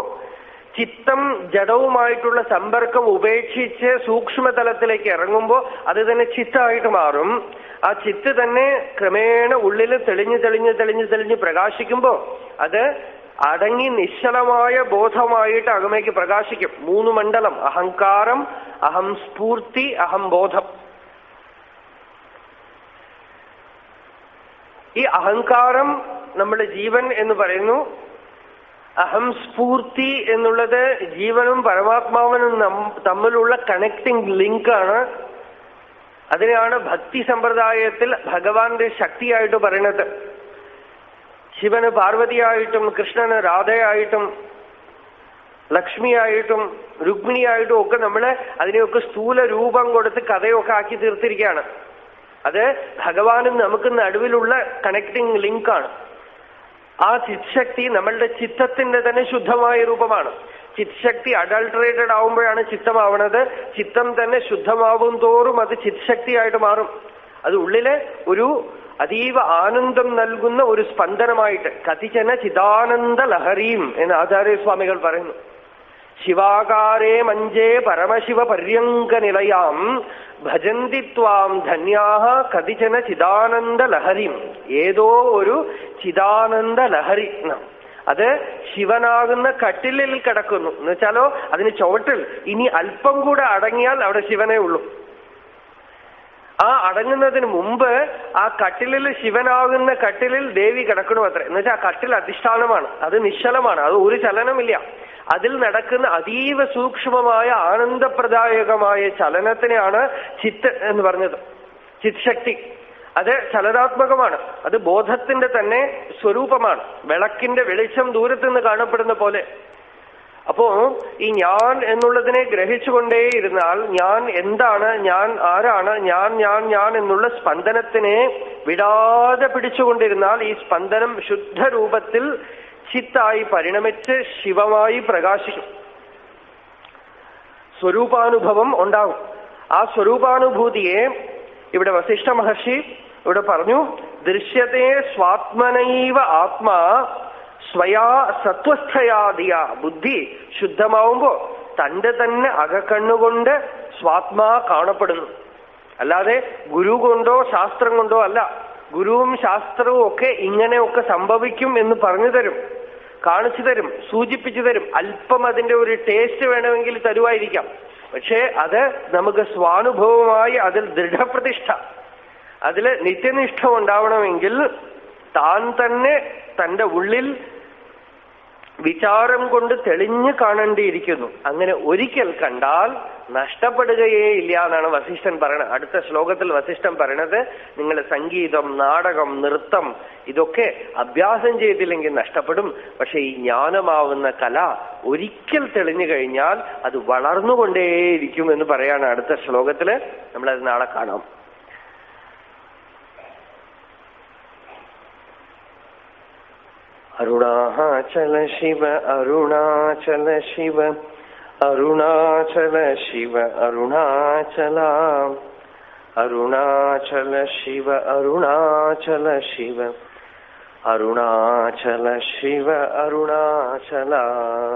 ചിത്തം ജഡവുമായിട്ടുള്ള സമ്പർക്കം ഉപേക്ഷിച്ച് സൂക്ഷ്മതലത്തിലേക്ക് ഇറങ്ങുമ്പോൾ അത് തന്നെ ചിത്തമായിട്ട് മാറും. ആ ചിത്ത് തന്നെ ക്രമേണ ഉള്ളിൽ തെളിഞ്ഞ് തെളിഞ്ഞ് തെളിഞ്ഞ് തെളിഞ്ഞ് പ്രകാശിക്കുമ്പോ അത് അടങ്ങി നിശ്ചലമായ ബോധമായിട്ട് അകമേക്ക് പ്രകാശിക്കും. 3 മണ്ഡലം: അഹങ്കാരം, അഹം സ്ഫൂർത്തി, അഹം ബോധം. ഈ അഹങ്കാരം നമ്മുടെ ജീവൻ എന്ന് പറയുന്നു. അഹം സ്ഫൂർത്തി എന്നുള്ളത് ജീവനും പരമാത്മാവനും തമ്മിലുള്ള കണക്ടിങ് ലിങ്കാണ്. അതിനെയാണ് ഭക്തി സമ്പ്രദായത്തിൽ ഭഗവാന്റെ ശക്തിയായിട്ട് പറയുന്നത്. ശിവന് പാർവതിയായിട്ടും കൃഷ്ണന് രാധയായിട്ടും ലക്ഷ്മിയായിട്ടും രുക്മിണിയായിട്ടും ഒക്കെ നമ്മള് അതിനെയൊക്കെ സ്ഥൂല രൂപം കൊടുത്ത് കഥയൊക്കെ ആക്കി തീർത്തിരിക്കുകയാണ്. അത് ഭഗവാനും നമുക്ക് നടുവിലുള്ള കണക്ടിങ് ലിങ്കാണ്. ആ ചിത്ശക്തി നമ്മളുടെ ചിത്തത്തിന്റെ തന്നെ ശുദ്ധമായ രൂപമാണ്. ചിത്ശക്തി അഡൾട്ടറേറ്റഡ് ആവുമ്പോഴാണ് ചിത്തമാവണത്. ചിത്തം തന്നെ ശുദ്ധമാവും തോറും അത് ചിത്ശക്തിയായിട്ട് മാറും. അത് ഉള്ളിലെ ഒരു അതീവ ആനന്ദം നൽകുന്ന ഒരു സ്പന്ദനമായിട്ട്. കതിചന ചിദാനന്ദ ലഹരീം എന്ന് ആചാര്യസ്വാമികൾ പറയുന്നു. ശിവാകാരേ മഞ്ചേ പരമശിവ പര്യങ്ക നിലയാം ഭജന്തി ത്വാം ധന്യാഹ കതിചന ചിദാനന്ദ ലഹരീം. ഏതോ ഒരു ചിദാനന്ദ ലഹരി, അത് ശിവനാകുന്ന കട്ടിലിൽ കിടക്കുന്നു എന്ന് വെച്ചാലോ അതിന് ചുവട്ടിൽ ഇനി അല്പം കൂടെ അടങ്ങിയാൽ അവിടെ ശിവനേ ഉള്ളൂ. ആ അടങ്ങുന്നതിന് മുമ്പ് ആ കട്ടിലിൽ, ശിവനാകുന്ന കട്ടിലിൽ ദേവി കിടക്കണു അത്ര. എന്ന് വെച്ചാൽ ആ കട്ടിൽ അധിഷ്ഠാനമാണ്, അത് നിശ്ചലമാണ്, അത് ഒരു ചലനമില്ല. അതിൽ നടക്കുന്ന അതീവ സൂക്ഷ്മമായ ആനന്ദപ്രദായകമായ ചലനത്തിനെയാണ് ചിത്ത് എന്ന് പറഞ്ഞത്. ചിത്ശക്തി അത് ചലനാത്മകമാണ്. അത് ബോധത്തിന്റെ തന്നെ സ്വരൂപമാണ്. വിളക്കിന്റെ വെളിച്ചം ദൂരത്തുനിന്ന് കാണപ്പെടുന്ന പോലെ. അപ്പോ ഈ ഞാൻ എന്നുള്ളതിനെ ഗ്രഹിച്ചുകൊണ്ടേയിരുന്നാൽ ഞാൻ എന്താണ്, ഞാൻ ആരാണ്, ഞാൻ ഞാൻ ഞാൻ എന്നുള്ള സ്പന്ദനത്തിനെ വിടാതെ പിടിച്ചുകൊണ്ടിരുന്നാൽ ഈ സ്പന്ദനം ശുദ്ധ രൂപത്തിൽ ചിത്തായി പരിണമിച്ച് ശിവമായി പ്രകാശിക്കും. സ്വരൂപാനുഭവം ഉണ്ടാകും. ആ സ്വരൂപാനുഭൂതിയെ ഇവിടെ വസിഷ്ഠ മഹർഷി ഇവിടെ പറഞ്ഞു. ദൃശ്യത്തെ സ്വാത്മനൈവ ആത്മാ സ്വയാ സത്വസ്ഥയാദിയ. ബുദ്ധി ശുദ്ധമാവുമ്പോ തന്റെ തന്നെ അകക്കണ്ണുകൊണ്ട് സ്വാത്മാ കാണപ്പെടുന്നു. അല്ലാതെ ഗുരു കൊണ്ടോ ശാസ്ത്രം കൊണ്ടോ അല്ല. ഗുരുവും ശാസ്ത്രവും ഒക്കെ ഇങ്ങനെയൊക്കെ സംഭവിക്കും എന്ന് പറഞ്ഞു തരും, കാണിച്ചു തരും, സൂചിപ്പിച്ചു തരും. അല്പം അതിന്റെ ഒരു ടേസ്റ്റ് വേണമെങ്കിൽ തരുമായിരിക്കാം. പക്ഷേ അത് നമുക്ക് സ്വാനുഭവമായി അതിൽ ദൃഢപ്രതിഷ്ഠ, അതിൽ നിത്യനിഷ്ഠ ഉണ്ടാവണമെങ്കിൽ താൻ തന്നെ തന്റെ ഉള്ളിൽ വിചാരം കൊണ്ട് തെളിഞ്ഞു കാണേണ്ടിയിരിക്കുന്നു. അങ്ങനെ ഒരിക്കൽ കണ്ടാൽ നഷ്ടപ്പെടുകയേ ഇല്ല എന്നാണ് വസിഷ്ഠൻ പറയണത്. അടുത്ത ശ്ലോകത്തിൽ വസിഷ്ഠൻ പറയണത്, നിങ്ങൾ സംഗീതം, നാടകം, നൃത്തം ഇതൊക്കെ അഭ്യാസം ചെയ്തില്ലെങ്കിൽ നഷ്ടപ്പെടും. പക്ഷെ ഈ ജ്ഞാനമാവുന്ന കല ഒരിക്കൽ തെളിഞ്ഞു കഴിഞ്ഞാൽ അത് വളർന്നുകൊണ്ടേയിരിക്കും എന്ന് പറയാണ് അടുത്ത ശ്ലോകത്തില്. നമ്മളത് നാളെ കാണാം. അരുണാചല ശിവ അരുണാചല ശിവ അരുണാചല ശിവ അരുണാചല അരുണാചല ശിവ അരുണാചല ശിവ അരുണാചല ശിവ അരുണാചല